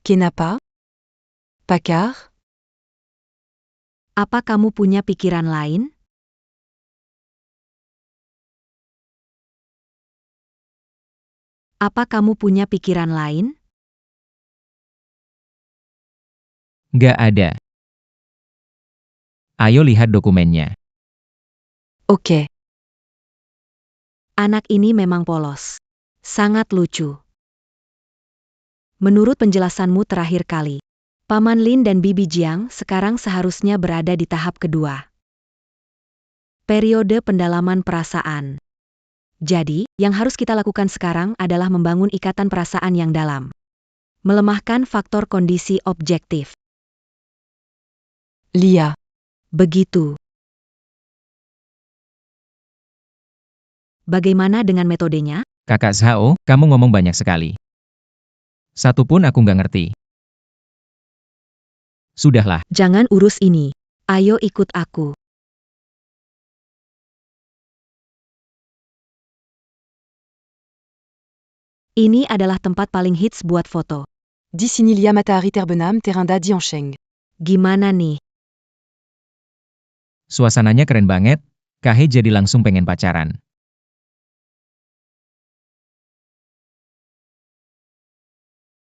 Kenapa? Pakar? Apa kamu punya pikiran lain? Apa kamu punya pikiran lain? Gak ada. Ayo lihat dokumennya. Oke. Anak ini memang polos. Sangat lucu. Menurut penjelasanmu terakhir kali, Paman Lin dan Bibi Jiang sekarang seharusnya berada di tahap kedua. Periode pendalaman perasaan. Jadi, yang harus kita lakukan sekarang adalah membangun ikatan perasaan yang dalam. Melemahkan faktor kondisi objektif. Lia. Begitu. Bagaimana dengan metodenya? Kakak Zhao, kamu ngomong banyak sekali. Satu pun aku nggak ngerti. Sudahlah, Jangan urus ini. Ayo ikut aku. Ini adalah tempat paling hits buat foto. Di sini Lia Matahari terbenam teranda Diansheng. Gimana nih? suasananya keren banget. Kahe jadi langsung pengen pacaran.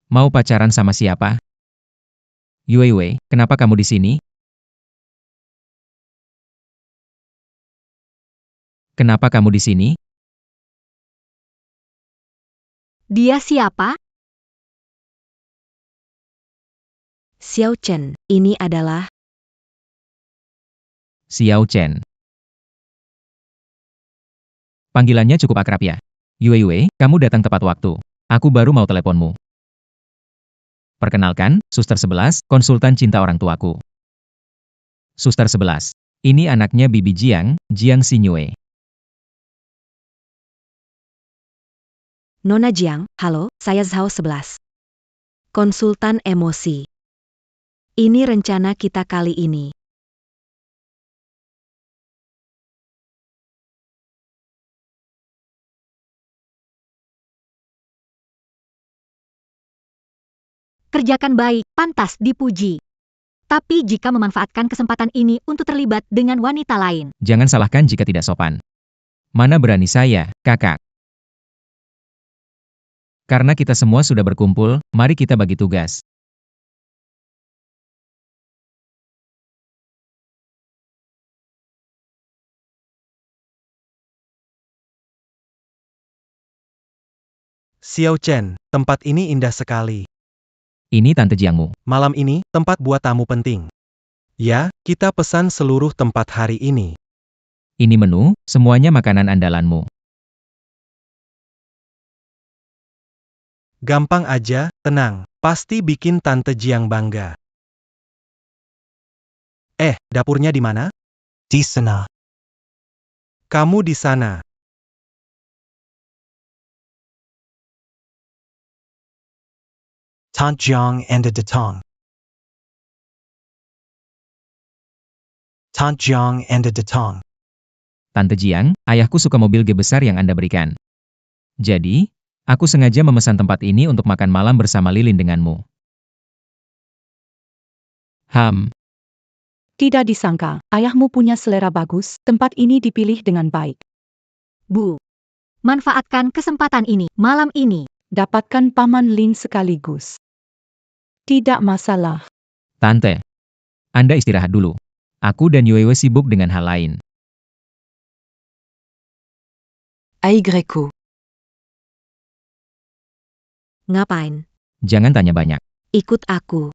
Mau pacaran sama siapa? Yue Wei, kenapa kamu di sini? Kenapa kamu di sini? Dia siapa? Xiao Chen, ini adalah Xiao Chen. Panggilannya cukup akrab ya. Yue, kamu datang tepat waktu. Aku baru mau teleponmu. Perkenalkan, Suster 11, konsultan cinta orang tuaku. Suster 11. Ini anaknya Bibi Jiang, Jiang Xinyue. Nona Jiang. Halo, saya Zhao 11. Konsultan emosi. Ini rencana kita kali ini. Kerjakan baik, pantas dipuji. Tapi jika memanfaatkan kesempatan ini untuk terlibat dengan wanita lain, Jangan salahkan jika tidak sopan. Mana berani saya, kakak. Karena kita semua sudah berkumpul, mari kita bagi tugas. Xiao Chen, tempat ini indah sekali. Ini Tante Jiangmu. Malam ini, tempat buat tamu penting. Ya, kita pesan seluruh tempat hari ini. Ini menu, semuanya makanan andalanmu. Gampang aja, tenang. Pasti bikin Tante Jiang bangga. Dapurnya di mana? Di sana. Kamu di sana. Tant Jiang and Datang. Tant Jiang and Datang. Tante Jiang, ayahku suka mobil G besar yang Anda berikan. Jadi, aku sengaja memesan tempat ini untuk makan malam bersama lilin denganmu. Tidak disangka, ayahmu punya selera bagus, tempat ini dipilih dengan baik. Bu, manfaatkan kesempatan ini, malam ini. Dapatkan Paman Lin sekaligus. Tidak masalah. Tante, Anda istirahat dulu. Aku dan Yuewe sibuk dengan hal lain. Aigreku. Ngapain? Jangan tanya banyak. Ikut aku.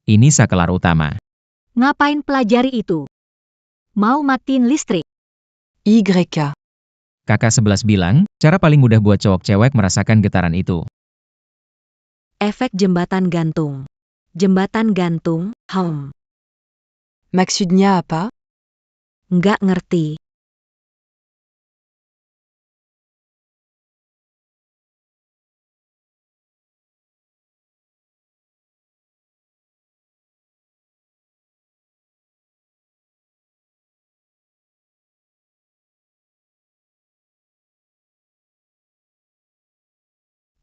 Ini sakelar utama. Ngapain pelajari itu? Mau matiin listrik? YK. Kakak 11 bilang, cara paling mudah buat cowok cewek merasakan getaran itu. Efek jembatan gantung. Jembatan gantung, Maksudnya apa? Nggak ngerti.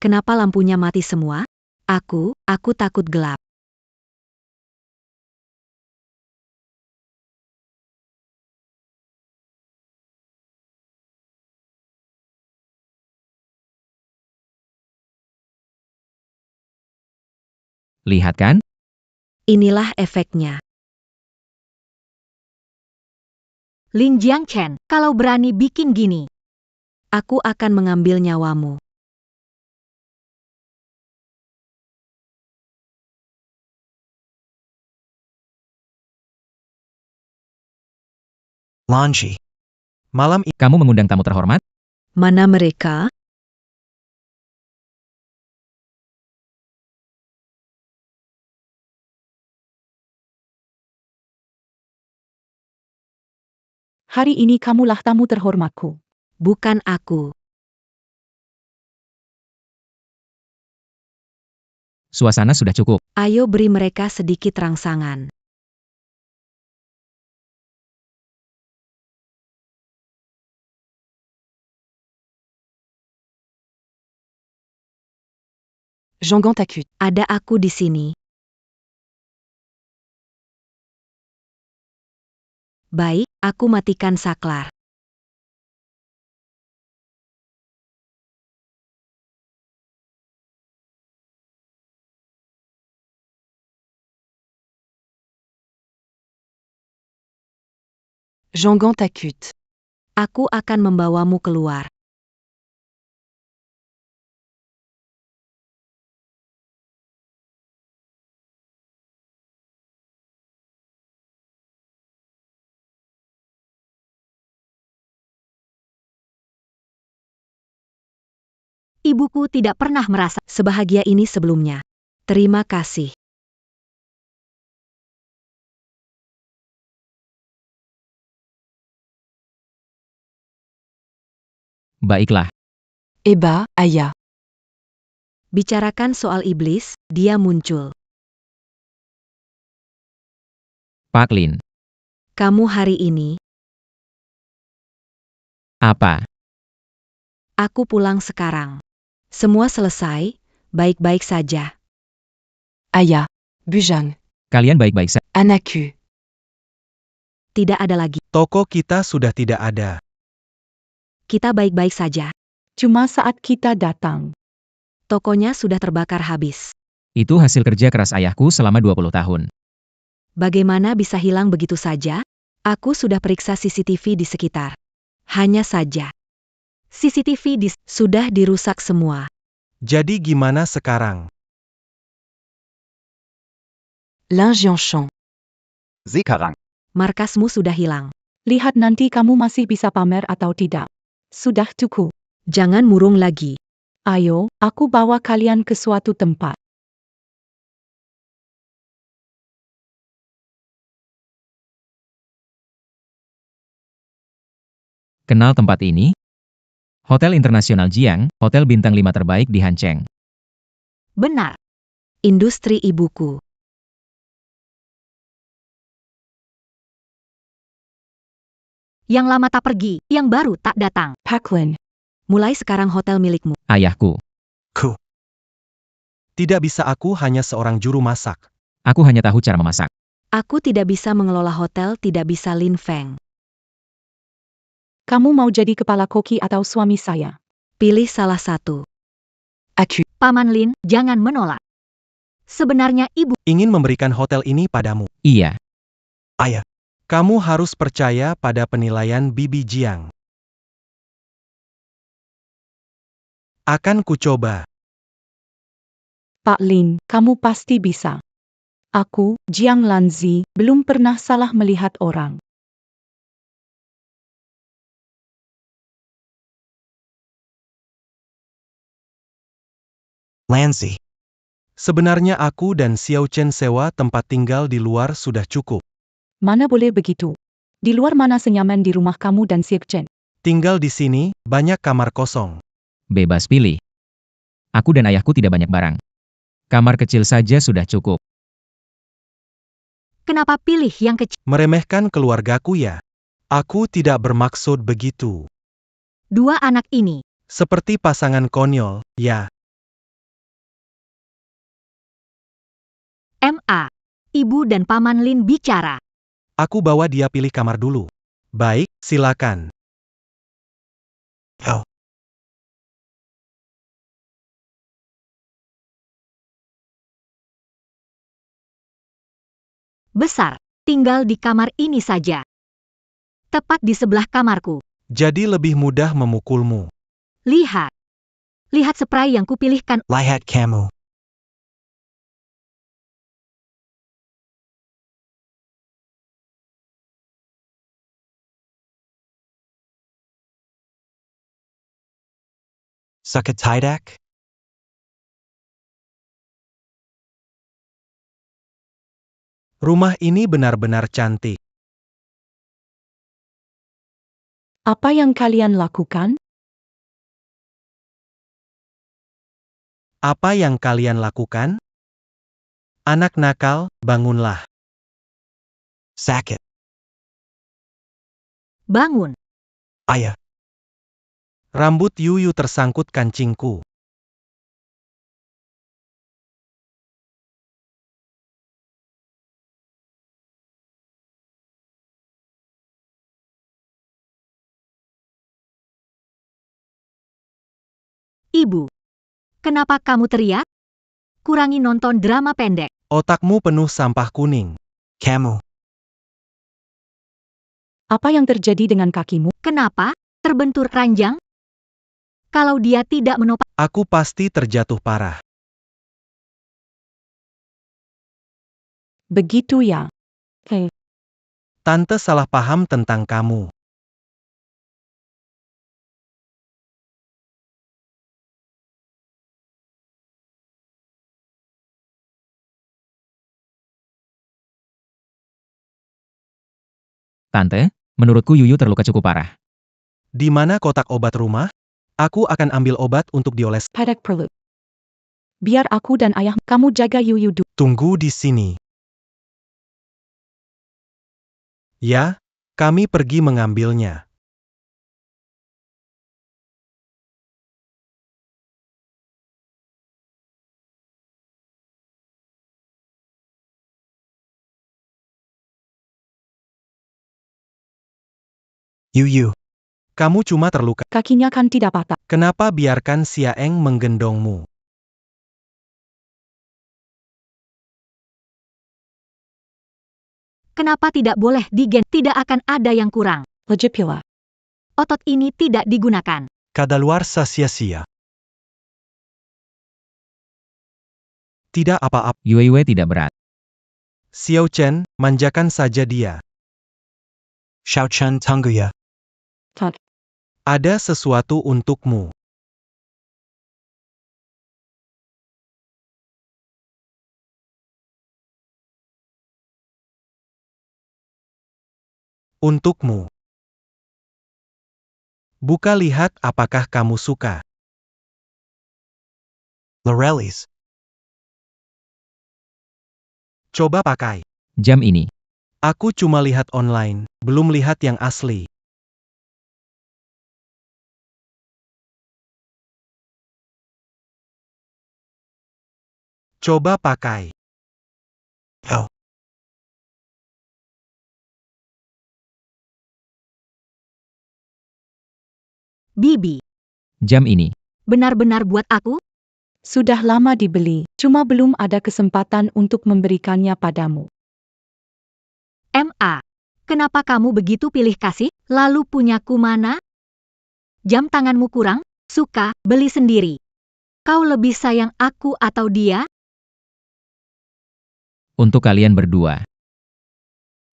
Kenapa lampunya mati semua? Aku takut gelap. Lihat kan? Inilah efeknya. Lin Jiangchen, kalau berani bikin gini. Aku akan mengambil nyawamu. Lanji. Malam ini, Kamu mengundang tamu terhormat? Mana mereka? Hari ini kamulah tamu terhormatku. Bukan aku. Suasana sudah cukup. Ayo beri mereka sedikit rangsangan. Jongon takut. Ada aku di sini. Baik, aku matikan saklar. Jongon takut. Aku akan membawamu keluar. Ibuku tidak pernah merasa Sebahagia ini sebelumnya. Terima kasih. Baiklah. Eba, ayah. Bicarakan soal iblis, dia muncul. Pak Lin. Kamu hari ini, Apa? aku pulang sekarang. Semua selesai, baik-baik saja. Ayah. Bujang. Kalian baik-baik saja. Anaku. tidak ada lagi. Toko kita sudah tidak ada. Kita baik-baik saja. Cuma saat kita datang. Tokonya sudah terbakar habis. Itu hasil kerja keras ayahku selama 20 tahun. Bagaimana bisa hilang begitu saja? Aku sudah periksa CCTV di sekitar. Hanya saja, CCTV sudah dirusak semua. Jadi gimana sekarang? L'Injonchon. Sekarang. Markasmu sudah hilang. Lihat nanti kamu masih bisa pamer atau tidak. Sudah cukup. Jangan murung lagi. Ayo, aku bawa kalian ke suatu tempat. Kenal tempat ini? Hotel Internasional Jiang, hotel bintang 5 terbaik di Hancheng. benar. Industri ibuku. Yang lama tak pergi, yang baru tak datang. Paklin. Mulai sekarang hotel milikmu. Ayahku. Ku. Tidak bisa, aku hanya seorang juru masak. Aku hanya tahu cara memasak. Aku tidak bisa mengelola hotel, tidak bisa Lin Feng. Kamu mau jadi kepala koki atau suami saya? Pilih salah satu. Aku. Paman Lin, jangan menolak. Sebenarnya ibu Ingin memberikan hotel ini padamu. Iya. Ayah. Kamu harus percaya pada penilaian Bibi Jiang. Akan kucoba. Pak Lin, kamu pasti bisa. Aku, Jiang Lanzi, belum pernah salah melihat orang. Lanzi. Sebenarnya aku dan Xiao Chen sewa tempat tinggal di luar sudah cukup. Mana boleh begitu? Di luar mana senyaman di rumah kamu dan Siek Chen? Tinggal di sini, banyak kamar kosong. Bebas pilih. Aku dan ayahku tidak banyak barang. Kamar kecil saja sudah cukup. kenapa pilih yang kecil? Meremehkan keluargaku ya? Aku tidak bermaksud begitu. Dua anak ini, Seperti pasangan konyol, ya. MA. Ibu dan Paman Lin bicara. Aku bawa dia pilih kamar dulu. Baik, silakan. Oh. Besar. Tinggal di kamar ini saja. Tepat di sebelah kamarku. Jadi lebih mudah memukulmu. Lihat. Lihat spray yang kupilihkan. Lihat kamu. Suka tidak? Rumah ini benar-benar cantik. Apa yang kalian lakukan? Apa yang kalian lakukan? Anak nakal, bangunlah. Sakit. Bangun. Ayah. Rambut Yuyu tersangkut kancingku. Ibu. Kenapa kamu teriak? Kurangi nonton drama pendek. Otakmu penuh sampah kuning. Kamu. Apa yang terjadi dengan kakimu? Kenapa? Terbentur ranjang? Kalau dia tidak menopang, Aku pasti terjatuh parah. Begitu ya. Tante salah paham tentang kamu. Tante, menurutku Yuyu terluka cukup parah. Di mana kotak obat rumah? Aku akan ambil obat untuk dioles. Padak perlu. Biar aku dan ayah kamu jaga Yuyu dulu. Tunggu di sini. Ya, kami pergi mengambilnya. Yu. Kamu cuma terluka. Kakinya kan tidak patah. Kenapa biarkan Siaeng menggendongmu? Kenapa tidak boleh digen? Tidak akan ada yang kurang. Legipula. Otot ini tidak digunakan. Kadaluarsa sia-sia. Tidak apa-apa. Yue tidak berat. Xiao Chen, manjakan saja dia. Xiao Chen Tungguya. Tot. Ada sesuatu untukmu. Untukmu. Buka lihat apakah kamu suka. Laurelis. Coba pakai. Jam ini. Aku cuma lihat online, belum lihat yang asli. Coba pakai. Oh. Bibi, Jam ini. benar-benar buat aku? Sudah lama dibeli, cuma belum ada kesempatan untuk memberikannya padamu. MA, kenapa kamu begitu pilih kasih, lalu punyaku mana? Jam tanganmu kurang? Suka, beli sendiri. Kau lebih sayang aku atau dia? Untuk kalian berdua.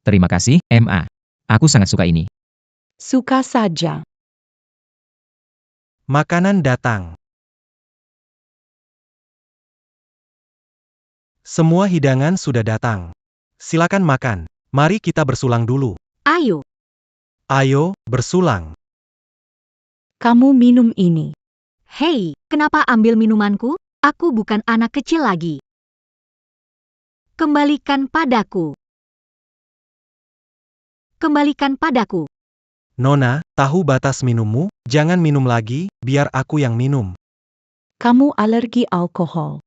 Terima kasih, MA. Aku sangat suka ini. Suka saja. Makanan datang. Semua hidangan sudah datang. Silakan makan. Mari kita bersulang dulu. Ayo, Ayo, bersulang. Kamu minum ini. hei, kenapa ambil minumanku? Aku bukan anak kecil lagi. Kembalikan padaku. Kembalikan padaku. Nona, tahu batas minummu? Jangan minum lagi, biar aku yang minum. Kamu alergi alkohol.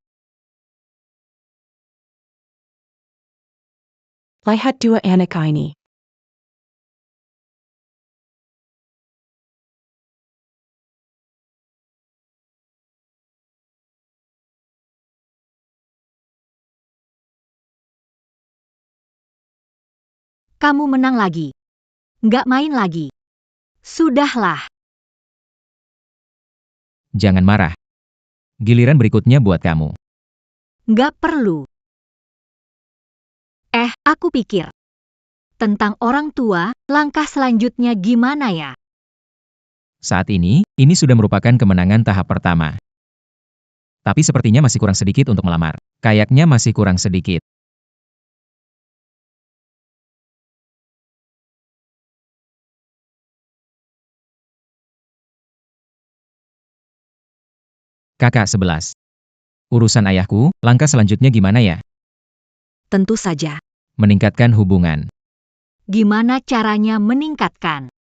Lihat dua anak ini. Kamu menang lagi. Nggak main lagi. Sudahlah. Jangan marah. Giliran berikutnya buat kamu. Nggak perlu. Aku pikir. Tentang orang tua, langkah selanjutnya gimana ya? Saat ini sudah merupakan kemenangan tahap pertama. Tapi sepertinya masih kurang sedikit untuk melamar. Kayaknya masih kurang sedikit. Kakak 11. Urusan ayahku, langkah selanjutnya gimana ya? Tentu saja. Meningkatkan hubungan. Gimana caranya meningkatkan?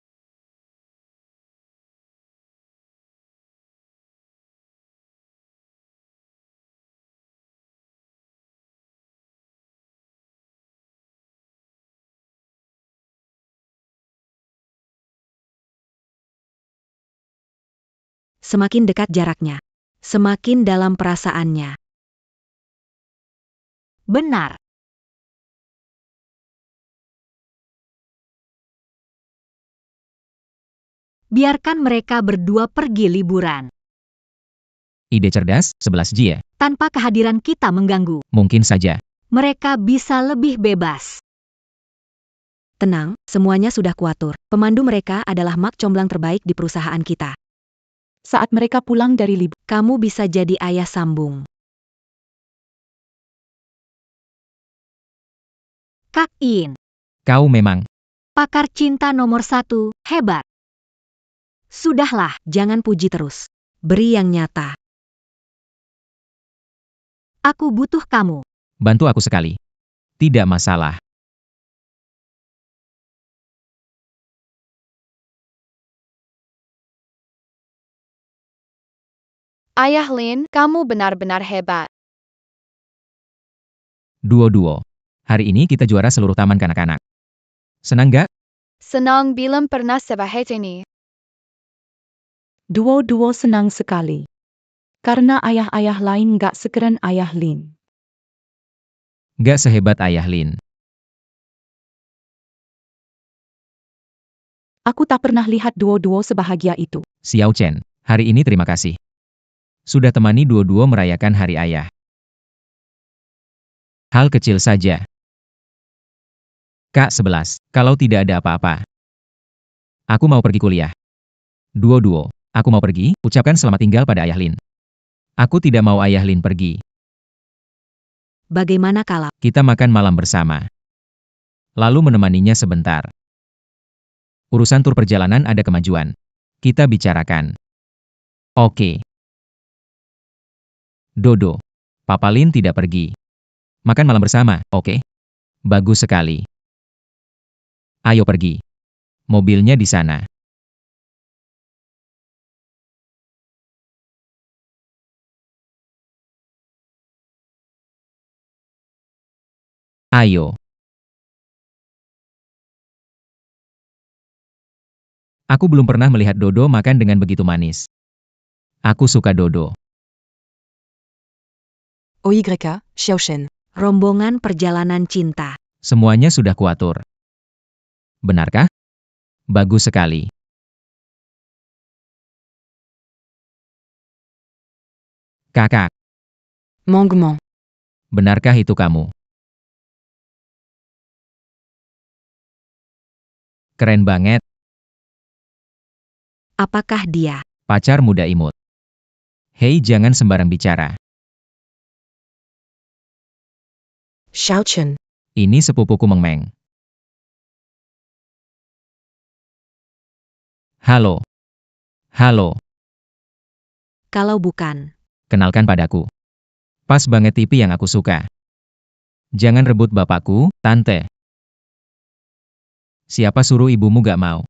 Semakin dekat jaraknya, semakin dalam perasaannya. Benar. Biarkan mereka berdua pergi liburan. Ide cerdas, 11 Jia. Tanpa kehadiran kita mengganggu, Mungkin saja. mereka bisa lebih bebas. Tenang, semuanya sudah kuatur. Pemandu mereka adalah mak comblang terbaik di perusahaan kita. Saat mereka pulang dari libur, Kamu bisa jadi ayah sambung. Kak In, Kau memang. pakar cinta nomor 1, hebat. Sudahlah, Jangan puji terus. Beri yang nyata. aku butuh kamu. Bantu aku sekali. Tidak masalah. Ayah Lin, kamu benar-benar hebat. Duo-duo. Hari ini kita juara seluruh taman kanak-kanak. Senang gak? Senang belum pernah sebahagia ini. Dua-dua senang sekali. Karena ayah-ayah lain gak sekeren ayah Lin. Gak sehebat ayah Lin. Aku tak pernah lihat dua-dua sebahagia itu. Xiao Chen, hari ini terima kasih. Sudah temani dua-dua merayakan hari ayah. Hal kecil saja. Kak 11, kalau tidak ada apa-apa. Aku mau pergi kuliah. Dua-dua, aku mau pergi, ucapkan selamat tinggal pada ayah Lin. Aku tidak mau ayah Lin pergi. Bagaimana kalau Kita makan malam bersama. Lalu menemaninya sebentar. Urusan tur perjalanan ada kemajuan. Kita bicarakan. Oke. Dodo. Papa Lin tidak pergi. Makan malam bersama, oke? Bagus sekali. Ayo pergi. Mobilnya di sana. Ayo. Aku belum pernah melihat Dodo makan dengan begitu manis. Aku suka Dodo. OYK, Xiaoshen. rombongan perjalanan cinta? Semuanya sudah kuatur. Benarkah? Bagus sekali. Kakak, Mangement. benarkah itu kamu? Keren banget, Apakah dia? pacar muda imut. Hei, jangan sembarang bicara. Xiaochen. Ini sepupuku Meng Meng. Halo. Halo, Kalau bukan, kenalkan padaku. Pas banget tipe yang aku suka. Jangan rebut bapakku, tante. Siapa suruh ibumu gak mau?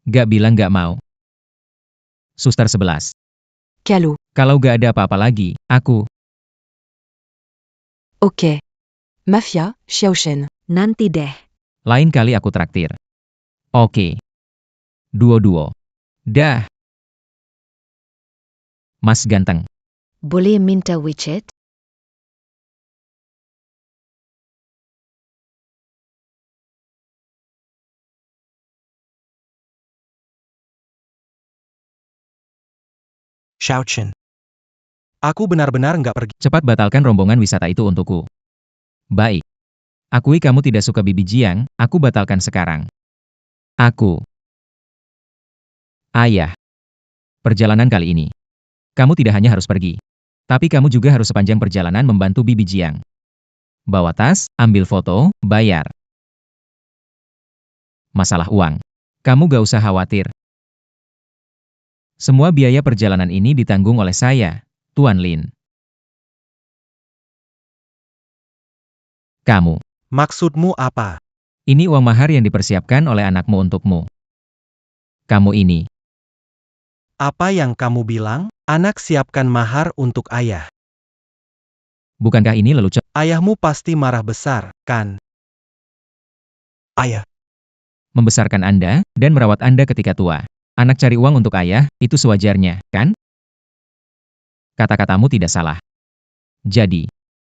Gak bilang gak mau. Suster 11. Calou. Kalau gak ada apa-apa lagi, aku. Ok. Mafia, Xiaoshen. nanti deh. Lain kali aku traktir. Oke. Duo-duo. Dah. Mas ganteng. Boleh minta WeChat? Xiaochen. Aku benar-benar nggak pergi. Cepat batalkan rombongan wisata itu untukku. Baik. Akui kamu tidak suka Bibi Jiang, aku batalkan sekarang. Aku. Ayah. Perjalanan kali ini. Kamu tidak hanya harus pergi. Tapi kamu juga harus sepanjang perjalanan membantu Bibi Jiang. Bawa tas, ambil foto, bayar. Masalah uang. Kamu gak usah khawatir. Semua biaya perjalanan ini ditanggung oleh saya, Tuan Lin. Kamu. Maksudmu apa? Ini uang mahar yang dipersiapkan oleh anakmu untukmu. Kamu ini. Apa yang kamu bilang? Anak siapkan mahar untuk ayah. Bukankah ini lelucon? Ayahmu pasti marah besar, kan? Ayah. Membesarkan Anda, dan merawat Anda ketika tua. Anak cari uang untuk ayah, itu sewajarnya, kan? Kata-katamu tidak salah. Jadi,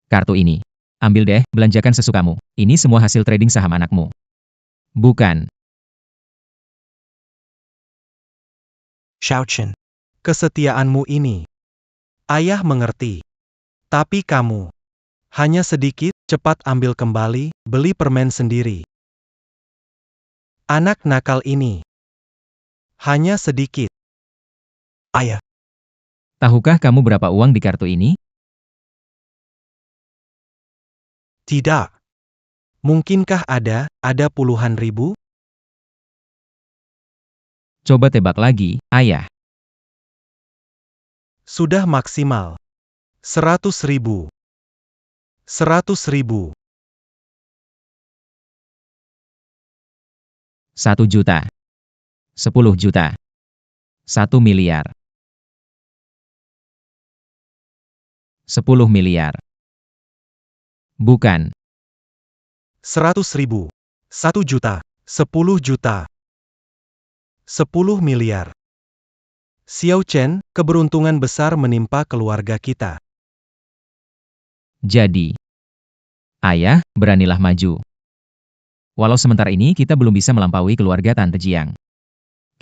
kartu ini. Ambil deh, belanjakan sesukamu. Ini semua hasil trading saham anakmu. Bukan. Xiaochen. Kesetiaanmu ini. Ayah mengerti. Tapi kamu. Hanya sedikit, cepat ambil kembali, beli permen sendiri. Anak nakal ini. Hanya sedikit. Ayah. Tahukah kamu berapa uang di kartu ini? Tidak. Mungkinkah ada puluhan ribu? Coba tebak lagi, ayah. Sudah maksimal. 100 ribu. 100 ribu. 1 juta. 10 juta. 1 miliar. 10 miliar. Bukan. 100 ribu. 1 juta. 10 juta. 10 miliar. Xiao Chen, keberuntungan besar menimpa keluarga kita. Jadi, ayah, beranilah maju. Walau sementara ini kita belum bisa melampaui keluarga Tante Jiang.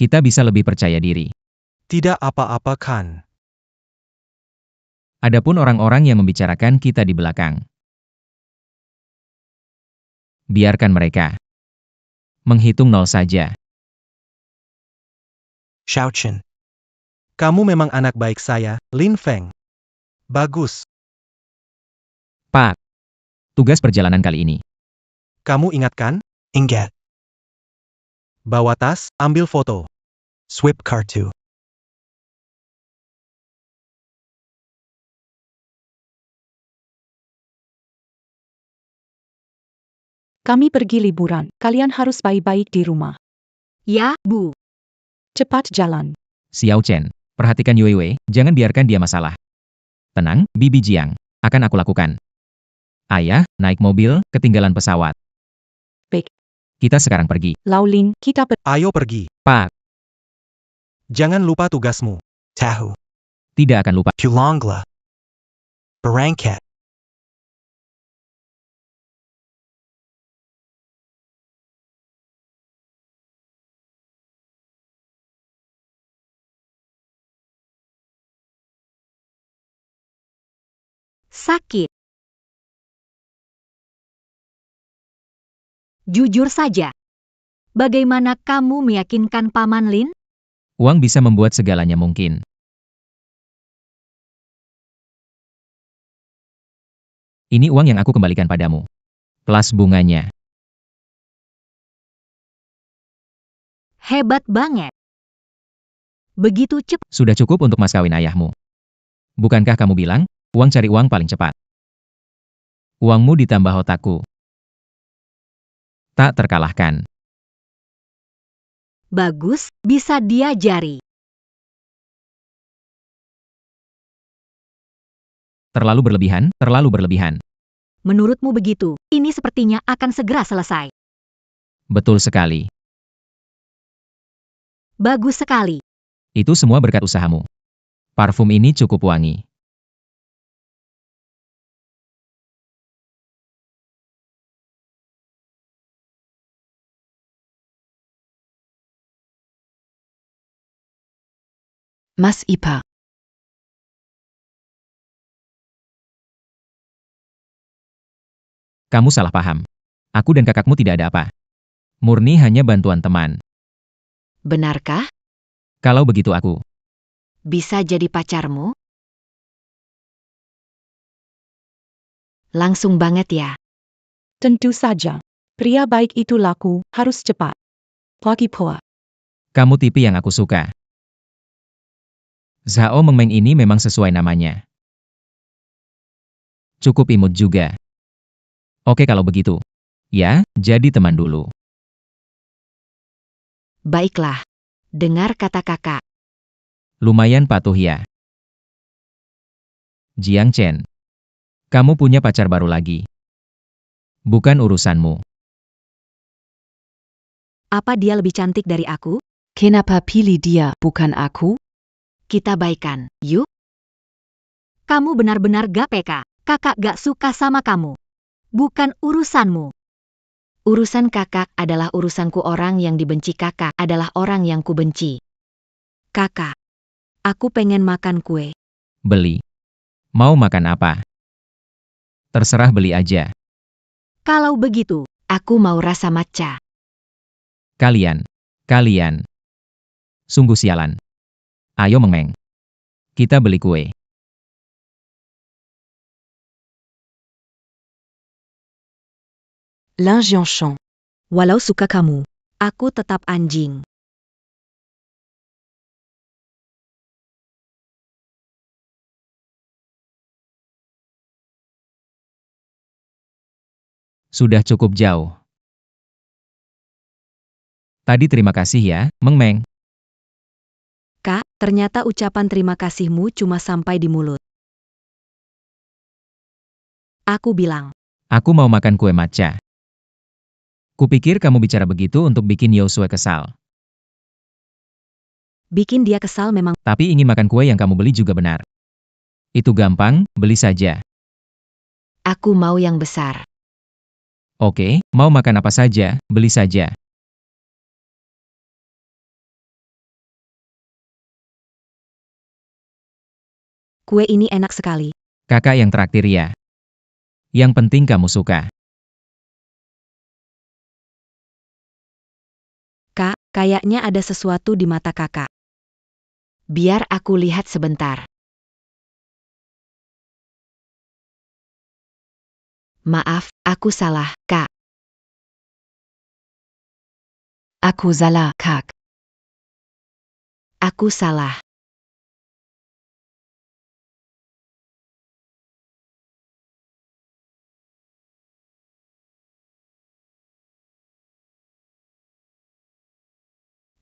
Kita bisa lebih percaya diri. Tidak apa-apa kan. Adapun orang-orang yang membicarakan kita di belakang. Biarkan mereka. Menghitung 0 saja. Xiao Chen. Kamu memang anak baik saya, Lin Feng. Bagus. Pak, tugas perjalanan kali ini. Kamu ingatkan? Ingat. Bawa tas, ambil foto. Swipe kartu. Kami pergi liburan, kalian harus baik-baik di rumah. Ya, Bu. Cepat jalan. Xiao Chen, perhatikan Yue Wei, jangan biarkan dia masalah. Tenang, Bibi Jiang, akan aku lakukan. Ayah, naik mobil, ketinggalan pesawat. Baik. Kita sekarang pergi. Lau Lin, kita Ayo pergi. Pak, Jangan lupa tugasmu. Tahu. tidak akan lupa. Pulanglah. Berangkat. Sakit. Jujur saja. Bagaimana kamu meyakinkan Paman Lin? Uang bisa membuat segalanya mungkin. Ini uang yang aku kembalikan padamu. Plus bunganya. Hebat banget. Begitu cepat. Sudah cukup untuk mas kawin ayahmu. Bukankah kamu bilang, uang cari uang paling cepat? Uangmu ditambah otakku. Tak terkalahkan. Bagus, bisa diajari. Terlalu berlebihan, terlalu berlebihan. Menurutmu begitu, ini sepertinya akan segera selesai. Betul sekali. Bagus sekali. Itu semua berkat usahamu. Parfum ini cukup wangi. Mas Ipa. Kamu salah paham. Aku dan kakakmu tidak ada apa. Murni hanya bantuan teman. Benarkah? Kalau begitu aku. Bisa jadi pacarmu? Langsung banget ya. Tentu saja. Pria baik itu laku, harus cepat. Pagi poa. Kamu tipe yang aku suka. Zhao Mengmeng ini memang sesuai namanya. Cukup imut juga. Oke kalau begitu. Ya, jadi teman dulu. Baiklah. Dengar kata kakak. Lumayan patuh ya. Jiang Chen. Kamu punya pacar baru lagi. Bukan urusanmu. Apa dia lebih cantik dari aku? Kenapa pilih dia, bukan aku? Kita baikan, yuk. Kamu benar-benar gak peka. Kakak gak suka sama kamu. Bukan urusanmu. Urusan kakak adalah urusanku, orang yang dibenci kakak adalah orang yang kubenci. Kakak, aku pengen makan kue. Beli. Mau makan apa? Terserah beli aja. Kalau begitu, Aku mau rasa matcha. Kalian. Sungguh sialan. Ayo Mengmeng. Kita beli kue. L'injonchon. Walau suka kamu, aku tetap anjing. Sudah cukup jauh. Tadi terima kasih ya, Mengmeng. Kak, ternyata ucapan terima kasihmu cuma sampai di mulut. Aku bilang, Aku mau makan kue matcha. Kupikir kamu bicara begitu untuk bikin Yosue kesal. Bikin dia kesal memang. Tapi ingin makan kue yang kamu beli juga benar. Itu gampang, beli saja. Aku mau yang besar. Oke, mau makan apa saja, beli saja. Kue ini enak sekali. Kakak yang traktir ya. Yang penting kamu suka. Kak, kayaknya ada sesuatu di mata kakak. Biar aku lihat sebentar. Maaf, aku salah, Kak. Aku salah, Kak. Aku salah.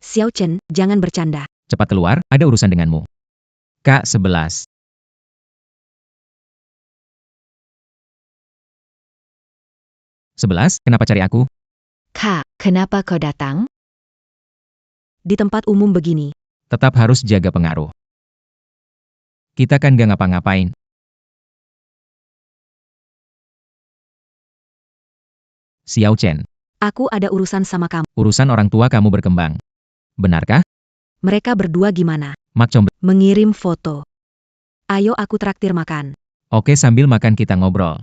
Xiao Chen, jangan bercanda. Cepat keluar, ada urusan denganmu. Kak 11. Kenapa cari aku? Kak, kenapa kau datang? Di tempat umum begini. Tetap harus jaga pengaruh. Kita kan gak ngapa-ngapain. Xiao Chen, Aku ada urusan sama kamu. urusan orang tua kamu berkembang. Benarkah? Mereka berdua gimana? Mak Combe. Mengirim foto. Ayo aku traktir makan. Oke, sambil makan kita ngobrol.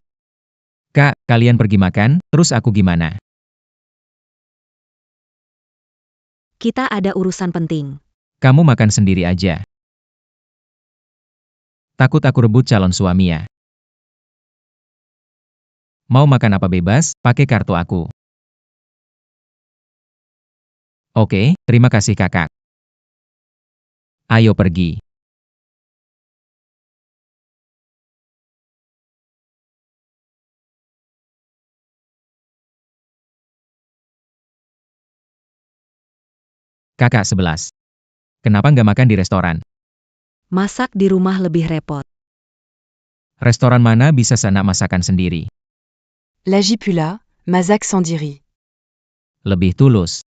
Kak, kalian pergi makan, terus aku gimana? Kita ada urusan penting. Kamu makan sendiri aja. Takut aku rebut calon suami ya. Mau makan apa bebas, pakai kartu aku. Oke, terima kasih kakak. Ayo pergi. Kakak 11. Kenapa nggak makan di restoran? Masak di rumah lebih repot. Restoran mana bisa sana masakan sendiri? Lagipula, Mazak Sandiri. Lebih tulus.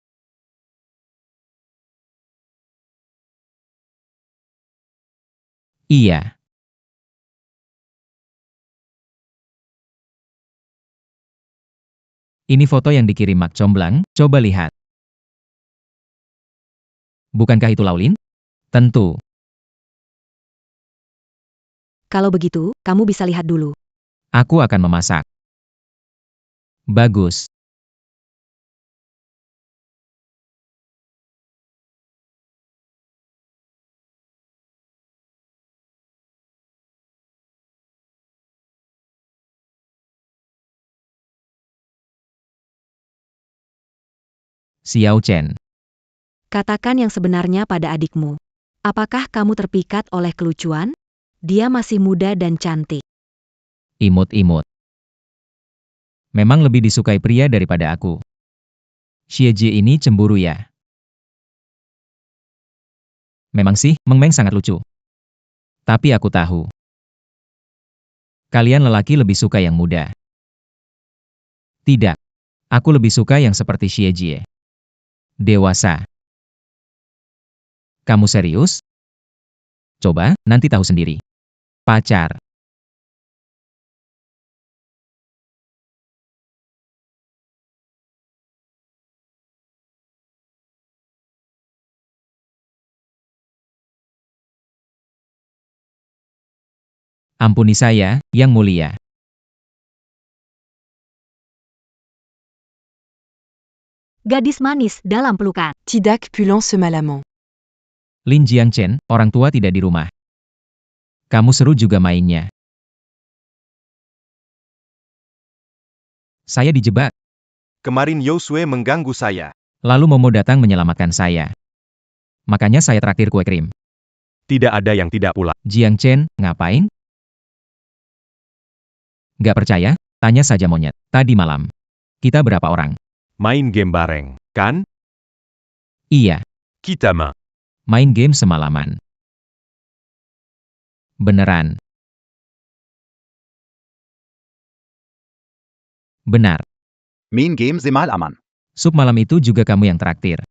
Iya. Ini foto yang dikirim Mak Comblang, coba lihat. Bukankah itu Laulin? Tentu. Kalau begitu, kamu bisa lihat dulu. Aku akan memasak. Bagus. Xiao Chen. Katakan yang sebenarnya pada adikmu. Apakah kamu terpikat oleh kelucuan? Dia masih muda dan cantik. Imut-imut. Memang lebih disukai pria daripada aku. Xie ini cemburu ya? Memang sih, Meng Meng sangat lucu. Tapi aku tahu. Kalian lelaki lebih suka yang muda. Tidak. Aku lebih suka yang seperti Xie. Dewasa. Kamu serius? Coba, nanti tahu sendiri. Pacar. Ampuni saya, Yang Mulia. Gadis manis dalam pelukan. Tidak pulant semalamment. Lin Jiangchen, orang tua tidak di rumah. Kamu seru juga mainnya. Saya dijebak. Kemarin Yosue mengganggu saya. Lalu Momo datang menyelamatkan saya. Makanya saya traktir kue krim. Tidak ada yang tidak pula. Jiangchen, ngapain? Gak percaya? Tanya saja monyet. Tadi malam. Kita berapa orang? Main game bareng, kan? Iya, Kita main. main game semalaman. Beneran. Benar. Main Game semalaman. Sup malam itu juga kamu yang traktir.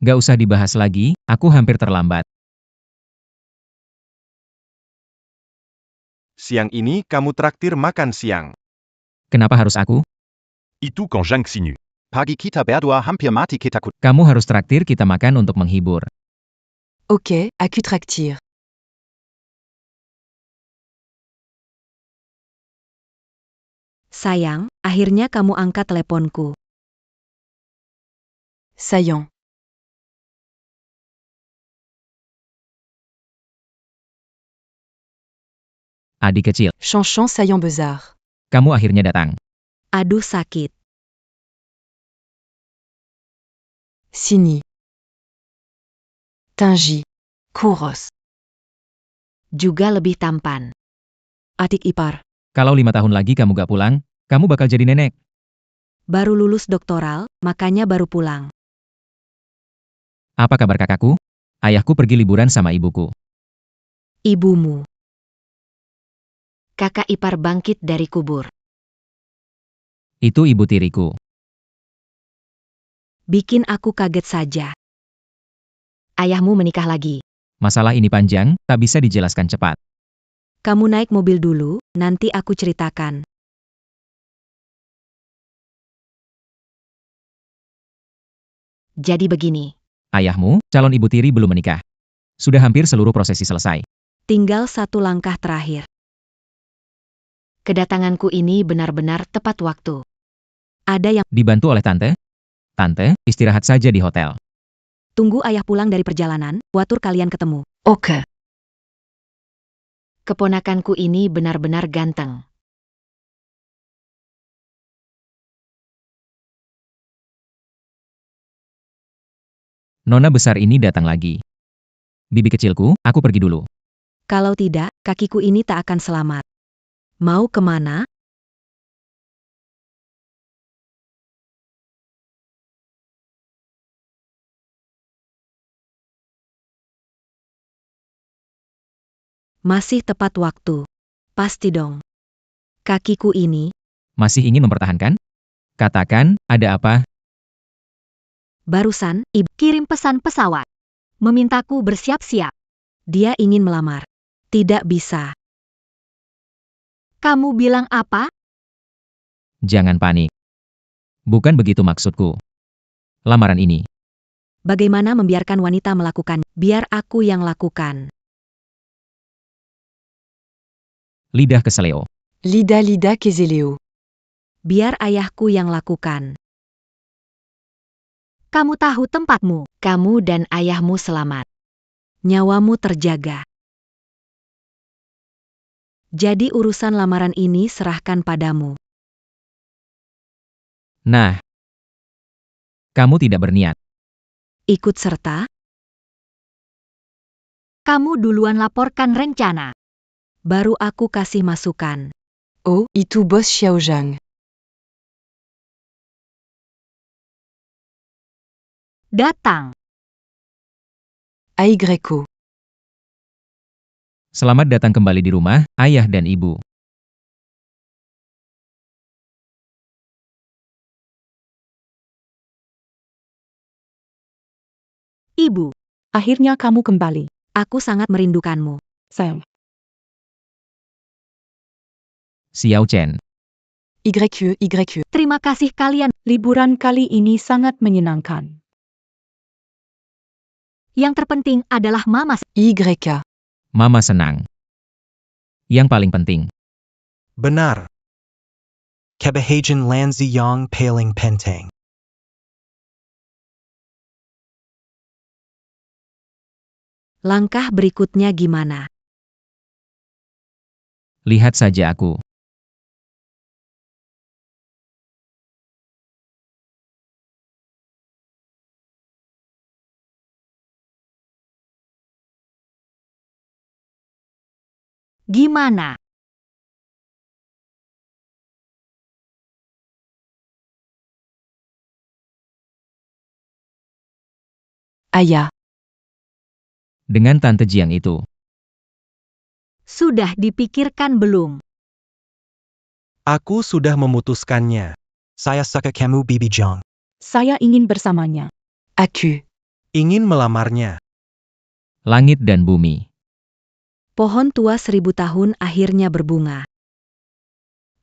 Gak usah dibahas lagi, aku hampir terlambat. Siang ini kamu traktir makan siang. Kenapa harus aku? Itu quand j'insinue. Pagi kita berdua hampir mati ketakut. Kamu harus traktir kita makan untuk menghibur. Ok, aku traktir. Sayang, akhirnya kamu angkat teleponku. Saillant. Adik kecil, Chanchant saillant bezard. kamu akhirnya datang. Aduh sakit. Signy. Tingy. Kouros. Juga lebih tampan. Adik ipar. Kalau 5 tahun lagi kamu gak pulang, kamu bakal jadi nenek. Baru lulus doktoral, makanya baru pulang. Apa kabar kakakku? Ayahku pergi liburan sama ibuku. Ibumu. Kakak ipar bangkit dari kubur. Itu ibu tiriku. Bikin aku kaget saja. Ayahmu menikah lagi. Masalah ini panjang, tak bisa dijelaskan cepat. Kamu naik mobil dulu, nanti aku ceritakan. Jadi begini. Ayahmu, calon ibu tiri belum menikah. Sudah hampir seluruh prosesi selesai. Tinggal satu langkah terakhir. Kedatanganku ini benar-benar tepat waktu. Ada yang Dibantu oleh tante? Tante, istirahat saja di hotel. tunggu ayah pulang dari perjalanan, watur kalian ketemu. Ok. Keponakanku ini benar-benar ganteng. Nona besar ini datang lagi. Bibi kecilku, aku pergi dulu. Kalau tidak, kakiku ini tak akan selamat. Mau kemana? Masih tepat waktu. Pasti dong. Kakiku ini, Masih ingin mempertahankan? Katakan, ada apa? barusan, ibu Kirim pesan pesawat. Memintaku bersiap-siap. dia ingin melamar. Tidak bisa. Kamu bilang apa? Jangan panik. Bukan begitu maksudku. Lamaran ini. Bagaimana membiarkan wanita melakukan? Biar aku yang lakukan. Lidah keseleo. Lida Lida Kezeleo. Biar ayahku yang lakukan. Kamu tahu tempatmu. Kamu dan ayahmu selamat. Nyawamu terjaga. Jadi urusan lamaran ini serahkan padamu. Nah. Kamu tidak berniat. Ikut serta? Kamu duluan laporkan rencana. Baru aku kasih masukan. Oh, itu bos Xiaozhang. Datang. Aigreco. Selamat datang kembali di rumah, ayah dan ibu. Ibu. Akhirnya kamu kembali. Aku sangat merindukanmu. Sayang. Xiao Chen. YQ. Terima kasih kalian. Liburan kali ini sangat menyenangkan. Yang terpenting adalah Mama. YK. Mama senang. Yang paling penting. Benar. Kebahagian Lanzi Yang Paling Pentang. Langkah berikutnya gimana? Lihat saja aku. Gimana? Aya. Dengan Tante Jiang itu. Sudah dipikirkan belum? Aku sudah memutuskannya. Saya suka kamu Bibi Jiang. Saya ingin bersamanya. Aku. Ingin melamarnya. Langit dan bumi. Pohon tua 1000 tahun akhirnya berbunga.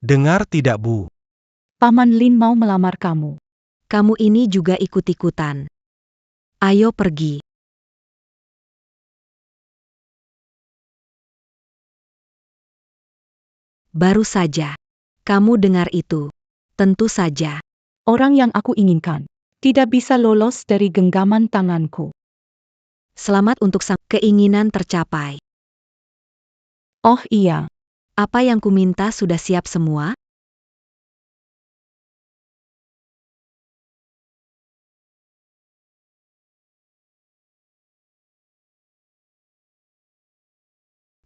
Dengar tidak, Bu? Paman Lin mau melamar kamu. Kamu ini juga ikut-ikutan. Ayo pergi. Baru saja. Kamu dengar itu. Tentu saja. Orang yang aku inginkan tidak bisa lolos dari genggaman tanganku. Selamat untuk sang keinginan tercapai. Oh iya, Apa yang kuminta sudah siap semua?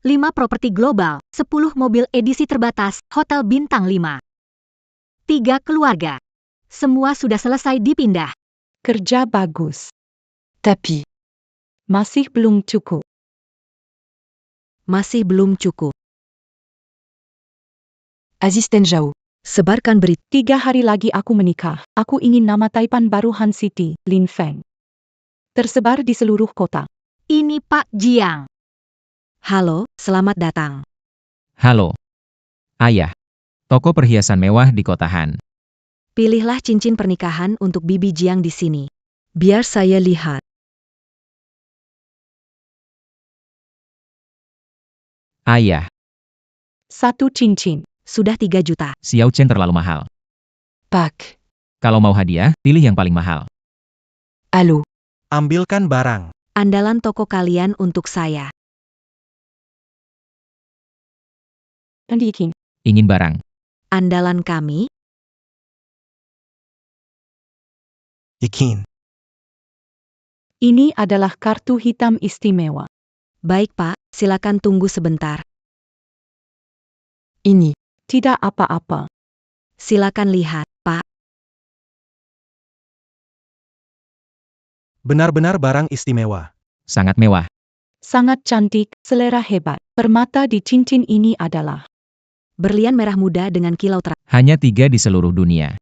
Lima properti global, 10 mobil edisi terbatas, hotel bintang 5. 3 keluarga. Semua sudah selesai dipindah. kerja bagus. Tapi. Masih belum cukup. Masih belum cukup. Assistant Zhao. Sebarkan berita. 3 hari lagi aku menikah. Aku ingin nama Taipan baru Han City, Lin Feng. Tersebar di seluruh kota. Ini Pak Jiang. Halo, selamat datang. Halo. Ayah. Toko perhiasan mewah di kota Han. Pilihlah cincin pernikahan untuk Bibi Jiang di sini. Biar saya lihat. Ayah. 1 cincin. Sudah 3 juta. Xiao Chen terlalu mahal. Pak. Kalau mau hadiah, pilih yang paling mahal. Allô. Ambilkan barang. Andalan toko kalian untuk saya. Pendikin. Ingin barang. Andalan kami. Yakin. Ini adalah kartu hitam istimewa. Baik Pak, silakan tunggu sebentar. Ini. Tidak apa-apa. Silakan lihat, Pak. Benar-benar barang istimewa. Sangat mewah. Sangat cantik, selera hebat. Permata di cincin ini adalah Berlian merah muda dengan kilau terang. Hanya 3 di seluruh dunia.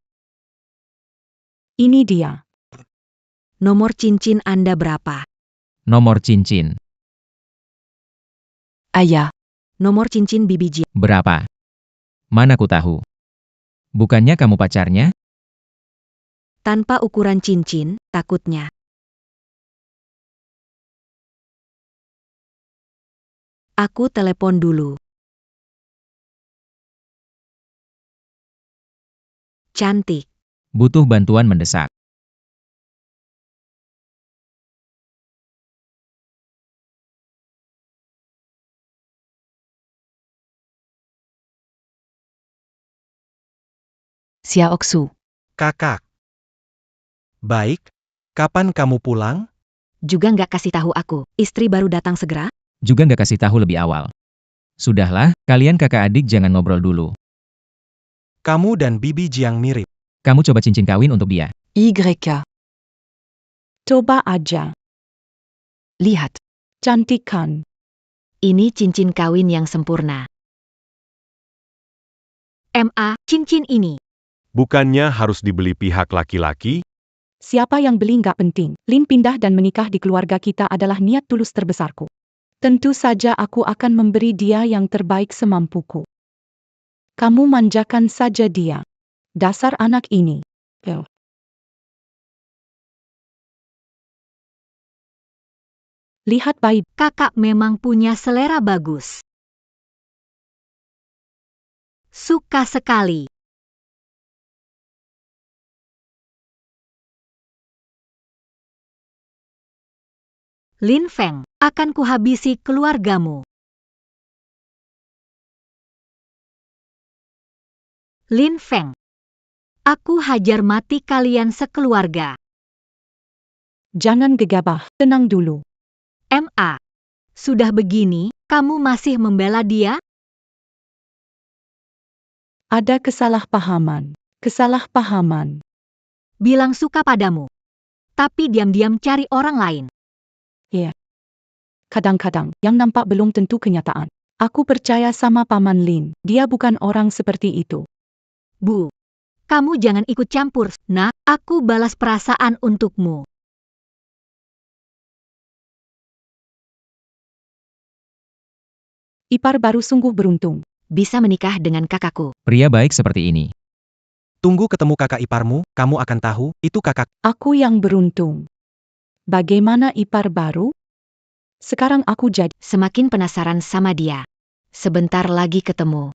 ini dia. Nomor cincin Anda berapa? Nomor cincin. Ayah. Nomor cincin Bibi Jiang. Berapa? Mana ku tahu. Bukannya kamu pacarnya? Tanpa ukuran cincin, takutnya. Aku telepon dulu. Cantik. Butuh bantuan mendesak. Xia Oxu. Kakak. Baik. Kapan kamu pulang? Juga nggak kasih tahu aku. Istri baru datang segera? Juga nggak kasih tahu lebih awal. Sudahlah, kalian kakak adik jangan ngobrol dulu. Kamu dan Bibi Jiang mirip. Kamu coba cincin kawin untuk dia. YK. Coba aja. Lihat. Cantik kan? Ini cincin kawin yang sempurna. Cincin ini. Bukannya harus dibeli pihak laki-laki? Siapa yang beli nggak penting. Lin pindah dan menikah di keluarga kita adalah niat tulus terbesarku. Tentu saja aku akan memberi dia yang terbaik semampuku. Kamu manjakan saja dia. Dasar anak ini. Lihat baik. Kakak memang punya selera bagus. Suka sekali. Lin Feng, akan kuhabisi keluargamu. Lin Feng, aku hajar mati kalian sekeluarga. Jangan gegabah, tenang dulu. Sudah begini, kamu masih membela dia? Ada kesalahpahaman. Kesalahpahaman. Bilang suka padamu. Tapi diam-diam cari orang lain. Kadang-kadang, yang nampak belum tentu kenyataan. Aku percaya sama Paman Lin, dia bukan orang seperti itu. Bu, kamu jangan ikut campur, nak. Aku balas perasaan untukmu. Ipar baru sungguh beruntung. Bisa menikah dengan kakakku. Pria baik seperti ini. Tunggu ketemu kakak iparmu, kamu akan tahu, itu kakak. Aku yang beruntung. Bagaimana ipar baru? Sekarang aku jadi Semakin penasaran sama dia. Sebentar lagi ketemu.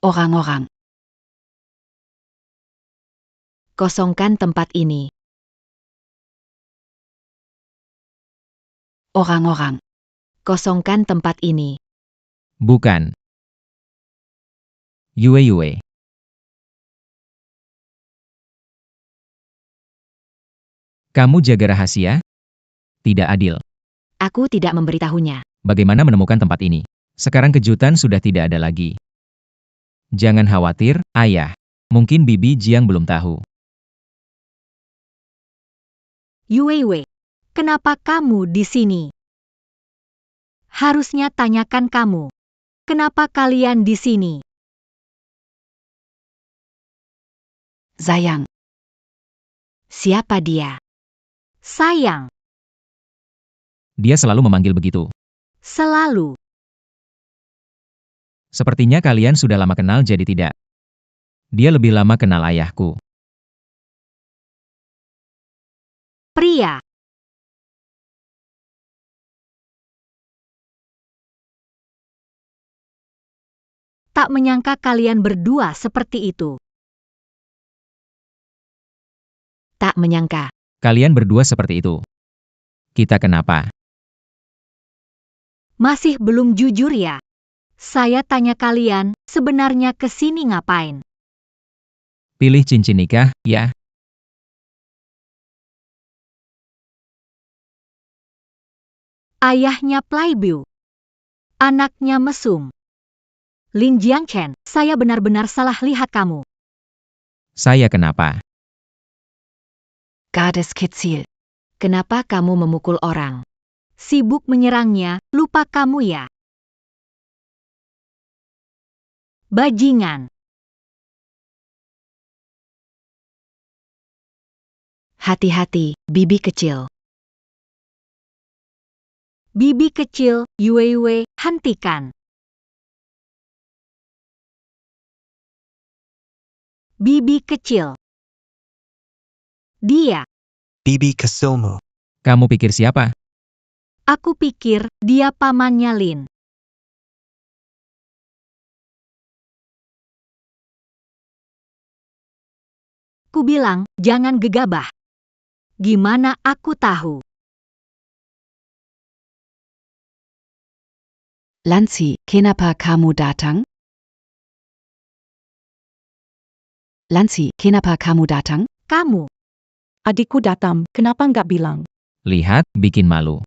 Orang-orang. Kosongkan tempat ini. Orang-orang. Kosongkan tempat ini. Bukan. Yue. Kamu jaga rahasia? Tidak adil. Aku tidak memberitahunya. Bagaimana menemukan tempat ini? Sekarang kejutan sudah tidak ada lagi. Jangan khawatir, ayah. Mungkin Bibi Jiang belum tahu. Yue, kenapa kamu di sini? Harusnya tanyakan kamu. Kenapa kalian di sini? Sayang. Siapa dia? Sayang, Dia selalu memanggil begitu. selalu. Sepertinya kalian sudah lama kenal jadi tidak. Dia lebih lama kenal ayahku. Pria, tak menyangka kalian berdua seperti itu. Tak menyangka. Kalian berdua seperti itu. Kita kenapa? Masih belum jujur ya? Saya tanya kalian, sebenarnya kesini ngapain? Pilih cincin nikah, ya? Ayahnya playboy. Anaknya mesum. Lin Jiangchen, saya benar-benar salah lihat kamu. Saya kenapa? Gades Kitzil. Kenapa kamu memukul orang? Sibuk menyerangnya, lupa kamu ya? Bajingan. Hati-hati, bibi kecil. Bibi kecil, Yue, hentikan. Bibi kecil. Dia. Bibi Kasilmu. Kamu pikir siapa? Aku pikir dia pamannya Lin. Ku bilang, jangan gegabah. Gimana aku tahu? Lanzi, kenapa kamu datang? Lanzi, kenapa kamu datang? Kamu. adikku datang, kenapa nggak bilang? Lihat, bikin malu.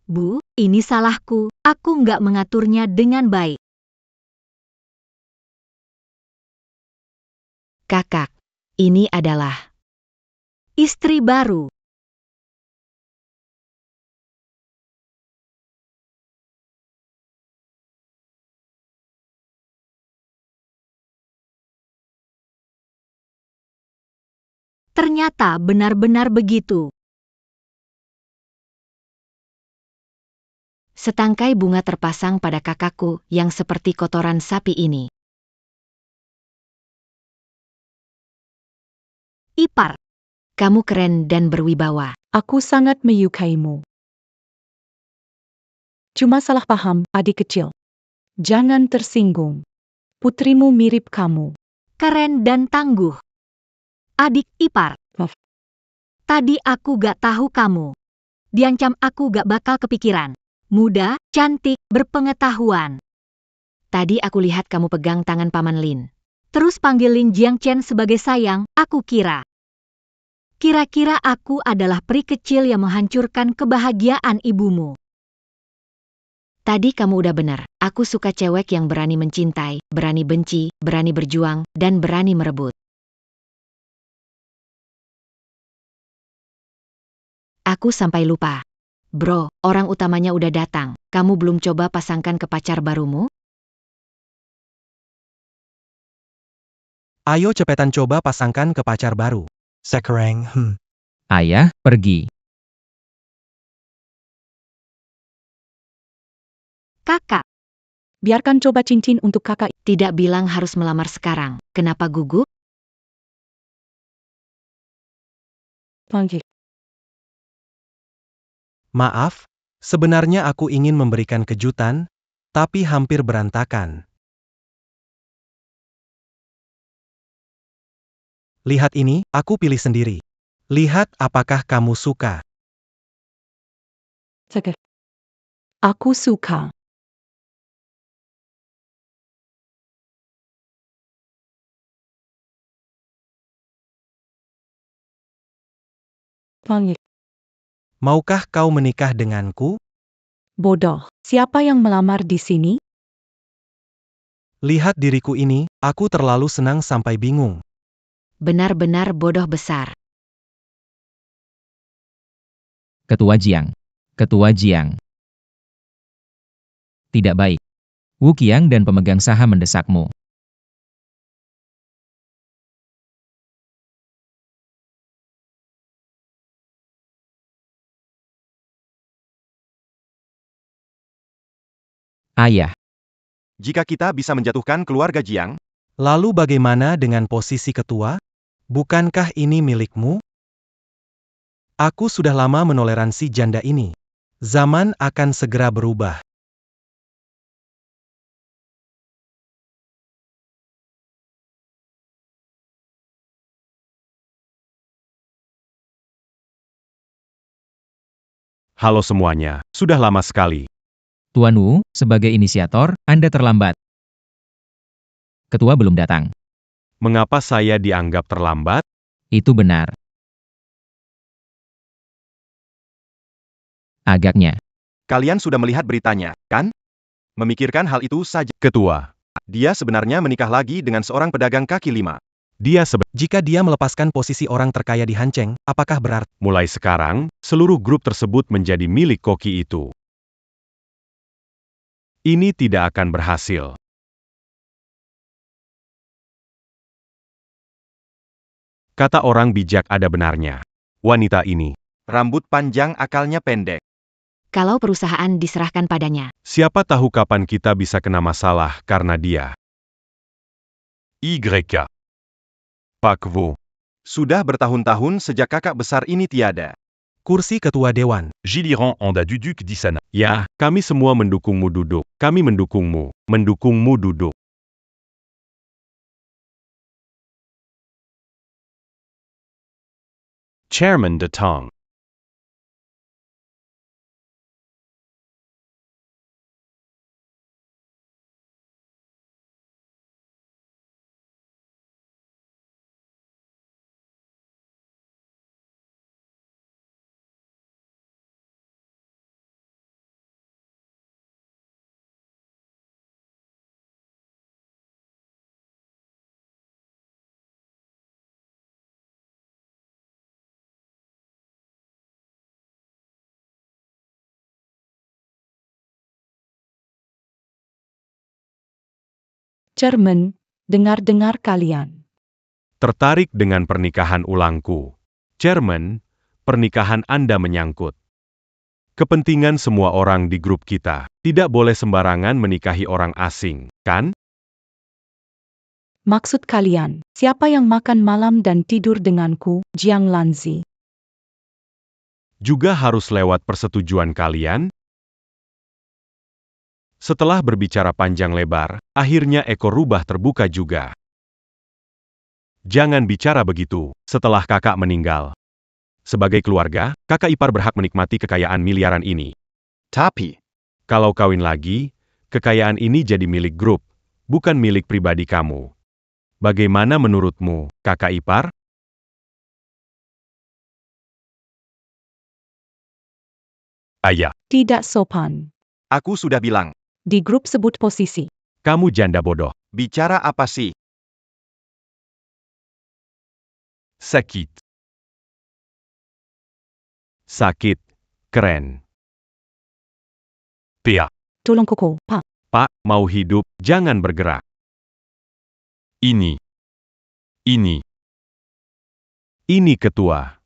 Bu, ini salahku. Aku nggak mengaturnya dengan baik. Kakak, ini adalah Istri baru. Ternyata benar-benar begitu. setangkai bunga terpasang pada kakakku yang seperti kotoran sapi ini. Ipar. Kamu keren dan berwibawa. Aku sangat menyukaimu. Cuma salah paham, adik kecil. Jangan tersinggung. Putrimu mirip kamu. Keren dan tangguh. Adik ipar. Maaf. Tadi aku gak tahu kamu. Diancam aku gak bakal kepikiran. Muda, cantik, berpengetahuan. Tadi aku lihat kamu pegang tangan Paman Lin. Terus panggil Lin Jiangchen sebagai sayang, aku kira. Kira-kira aku adalah peri kecil yang menghancurkan kebahagiaan ibumu. Tadi kamu udah benar. Aku suka cewek yang berani mencintai, berani benci, berani berjuang, dan berani merebut. Aku sampai lupa. Bro, orang utamanya udah datang. Kamu belum coba pasangkan ke pacar barumu? Ayo cepetan coba pasangkan ke pacar baru. Sekarang, Ayah, pergi. Kakak, Biarkan coba cincin untuk kakak. Tidak bilang harus melamar sekarang. Kenapa gugup? Panggil. Maaf, sebenarnya aku ingin memberikan kejutan, tapi hampir berantakan. Lihat ini, aku pilih sendiri. Lihat apakah kamu suka. Cakap. Aku suka. Panggil. Maukah kau menikah denganku? Bodoh. Siapa yang melamar di sini? Lihat diriku ini, aku terlalu senang sampai bingung. Benar-benar bodoh besar. Ketua Jiang. Ketua Jiang. Tidak baik. Wu Qiang dan pemegang saham mendesakmu. Ayah, Jika kita bisa menjatuhkan keluarga Jiang, Lalu bagaimana dengan posisi ketua? Bukankah ini milikmu? Aku sudah lama menoleransi janda ini. Zaman akan segera berubah. halo semuanya, sudah lama sekali. Tuan Wu, sebagai inisiator, Anda terlambat. Ketua belum datang. Mengapa saya dianggap terlambat? Itu benar. Agaknya. Kalian sudah melihat beritanya, kan? Memikirkan hal itu saja. Ketua. Dia sebenarnya menikah lagi dengan seorang pedagang kaki lima. Jika dia melepaskan posisi orang terkaya di Hancheng, apakah berarti Mulai sekarang, seluruh grup tersebut menjadi milik koki itu. Ini tidak akan berhasil. Kata orang bijak ada benarnya. Wanita ini, rambut panjang akalnya pendek. Kalau perusahaan diserahkan padanya, Siapa tahu kapan kita bisa kena masalah karena dia. YK. Pak Wu. Sudah bertahun-tahun sejak kakak besar ini tiada. kursi ketua dewan? Gilliran Anda Duduk di sana. Ya, kami semua mendukungmu duduk. Kami mendukungmu. Mendukungmu duduk. Chairman De Tong. Cermen, dengar-dengar kalian. Tertarik dengan pernikahan ulangku. Chairman, pernikahan Anda menyangkut kepentingan semua orang di grup kita. Tidak boleh sembarangan menikahi orang asing, kan? Maksud kalian, siapa yang makan malam dan tidur denganku, Jiang Lanzi? Juga harus lewat persetujuan kalian? Setelah berbicara panjang lebar, akhirnya ekor rubah terbuka juga. Jangan bicara begitu, setelah kakak meninggal. Sebagai keluarga, kakak ipar berhak menikmati kekayaan miliaran ini. Tapi, Kalau kawin lagi, kekayaan ini jadi milik grup, bukan milik pribadi kamu. Bagaimana menurutmu, kakak ipar? Ayah. Tidak sopan. aku sudah bilang, Di grup sebut posisi. Kamu janda bodoh. bicara apa sih? Sakit. Sakit. Keren. PA. Tolong Koko, Pak. Pak, mau hidup, jangan bergerak. Ini. Ini ketua.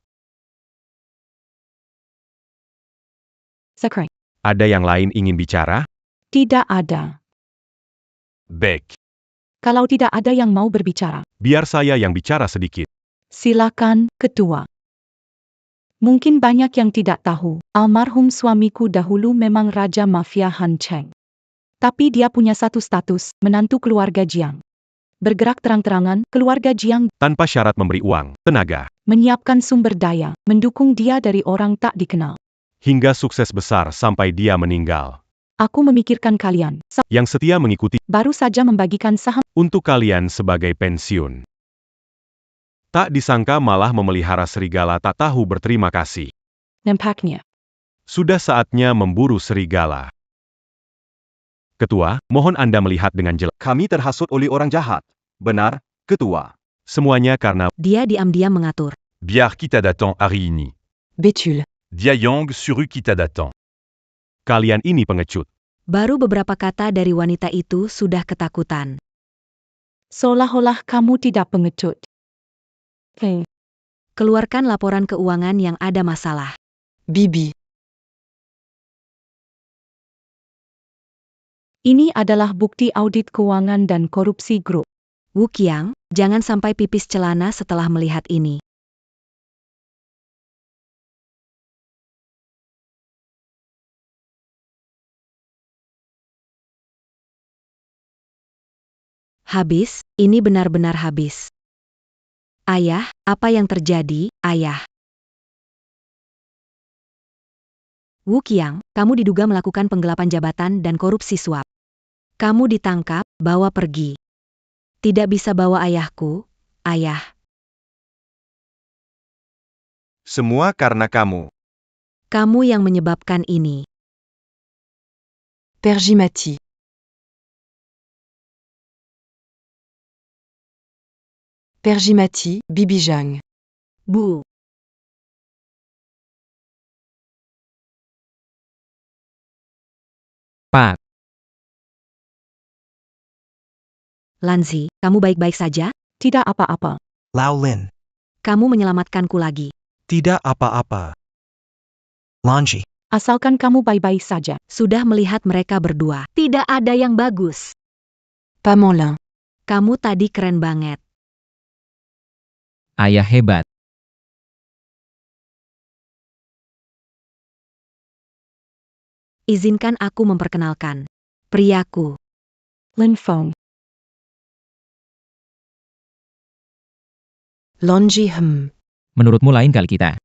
Sekre. Ada yang lain ingin bicara? Tidak ada. Bec. Kalau tidak ada yang mau berbicara, Biar saya yang bicara sedikit. silakan, Ketua. Mungkin banyak yang tidak tahu, almarhum suamiku dahulu memang Raja Mafia Han Cheng. Tapi dia punya satu status, menantu keluarga Jiang. Bergerak terang-terangan, keluarga Jiang Tanpa syarat memberi uang, tenaga, menyiapkan sumber daya, mendukung dia dari orang tak dikenal. hingga sukses besar sampai dia meninggal. Aku memikirkan kalian, Yang setia mengikuti baru saja membagikan saham. untuk kalian sebagai pensiun. Tak disangka malah memelihara serigala tak tahu berterima kasih. Nampaknya. Sudah saatnya memburu serigala. Ketua, mohon Anda melihat dengan jelas. Kami terhasut oleh orang jahat. Benar, Ketua. Semuanya karena Dia diam-diam mengatur. Biar kita datang hari ini. Bétul. Diayang suru kita datang. kalian ini pengecut. Baru beberapa kata dari wanita itu sudah ketakutan. Seolah-olah kamu tidak pengecut. Keluarkan laporan keuangan yang ada masalah. Bibi. Ini adalah bukti audit keuangan dan korupsi grup. Wu Qiang, jangan sampai pipis celana setelah melihat ini. Habis, ini benar-benar habis. Ayah, apa yang terjadi, Ayah? Wu Qiang, kamu diduga melakukan penggelapan jabatan dan korupsi suap. Kamu ditangkap, bawa pergi. Tidak bisa bawa ayahku, Ayah. Semua karena kamu. Kamu yang menyebabkan ini. Pergimati. Pergimati, Bibi Zhang. Bu. Pak, Lanzi, kamu baik-baik saja? Tidak apa-apa. Lao Lin. Kamu menyelamatkanku lagi. Tidak apa-apa. Lanji. Asalkan kamu baik-baik saja. Sudah melihat mereka berdua. Tidak ada yang bagus. Pamanlin. Kamu tadi keren banget. ayah hebat. Izinkan aku memperkenalkan. Priaku. Lin Feng. Lonji Menurutmu lain kali kita.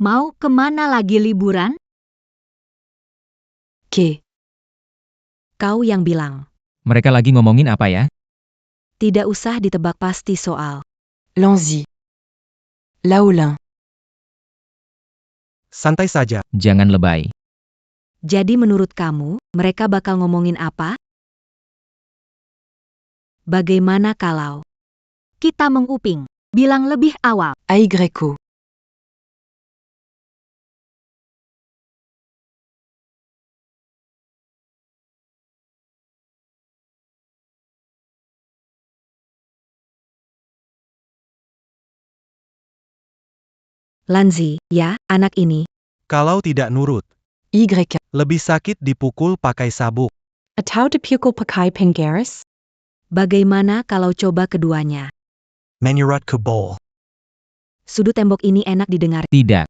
Mau kemana lagi liburan? Ke. Kau yang bilang. Mereka lagi ngomongin apa ya? Tidak usah ditebak pasti soal. Lanzi. Laolin. Santai saja. Jangan lebay. Jadi menurut kamu, mereka bakal ngomongin apa? Bagaimana kalau Kita menguping. Bilang lebih awal. Aigreco. Lanzi, ya, anak ini, Kalau tidak nurut, Y. lebih sakit dipukul pakai sabuk. Atau dipukul pakai penggaris? bagaimana kalau coba keduanya? Menyurat ke bol. Sudut tembok ini enak didengar. Tidak.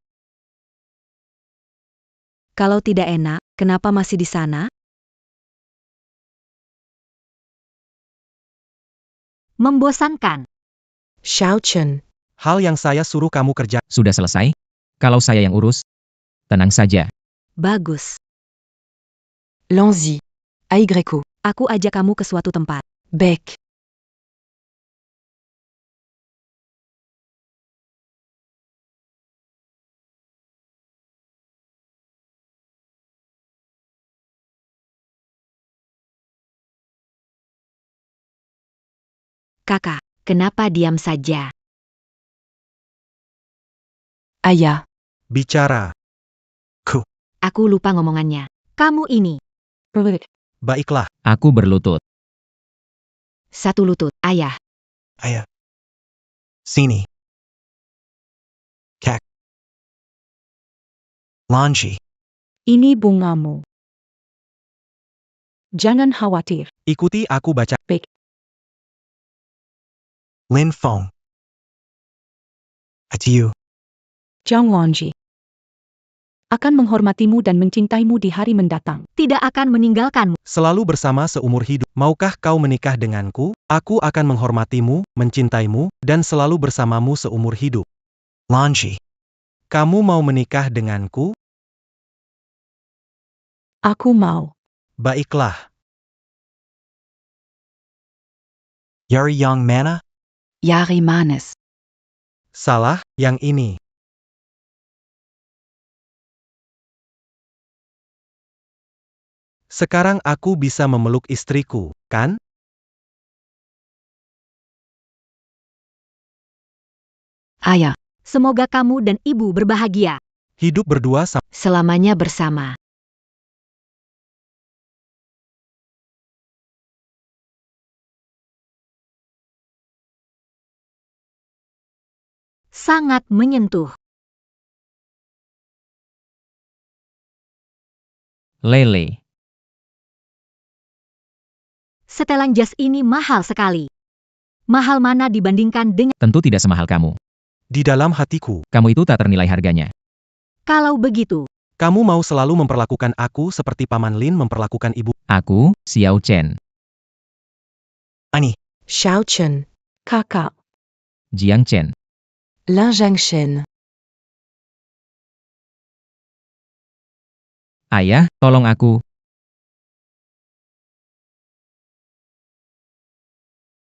Kalau tidak enak, kenapa masih di sana? Membosankan. Xiao Chen. Hal yang saya suruh kamu kerja. Sudah selesai? Kalau saya yang urus, tenang saja. Bagus. Lanzi. Aigreco. Aku ajak kamu ke suatu tempat. Bec. Kakak, kenapa diam saja? Ayah. Bicara. Aku lupa ngomongannya. Kamu ini. Perut. Baiklah, Aku berlutut. Satu lutut, ayah. Ayah. Sini. Kak. Lanji. Ini bungamu. Jangan khawatir. ikuti aku baca. Lin Fong. It's you. Zhang Lanji. Akan menghormatimu dan mencintaimu di hari mendatang. Tidak akan meninggalkanmu. Selalu bersama seumur hidup. Maukah kau menikah denganku? Aku akan menghormatimu, mencintaimu, dan selalu bersamamu seumur hidup. Lanji. Kamu mau menikah denganku? Aku mau. Baiklah. Yari Yang Mana? Yari Manes. Salah, yang ini. Sekarang aku bisa memeluk istriku, kan? Ayah. Semoga kamu dan ibu berbahagia. Hidup berdua sama. Selamanya bersama. Sangat menyentuh. Lele. Setelan jas ini mahal sekali. Mahal mana dibandingkan dengan... Tentu tidak semahal kamu. Di dalam hatiku, Kamu itu tak ternilai harganya. Kalau begitu, kamu mau selalu memperlakukan aku seperti Paman Lin memperlakukan ibu. Aku, Xiao Chen. Ani. Xiao Chen. Kakak. Jiang Chen. Lin Zhangshen. Ayah, tolong aku.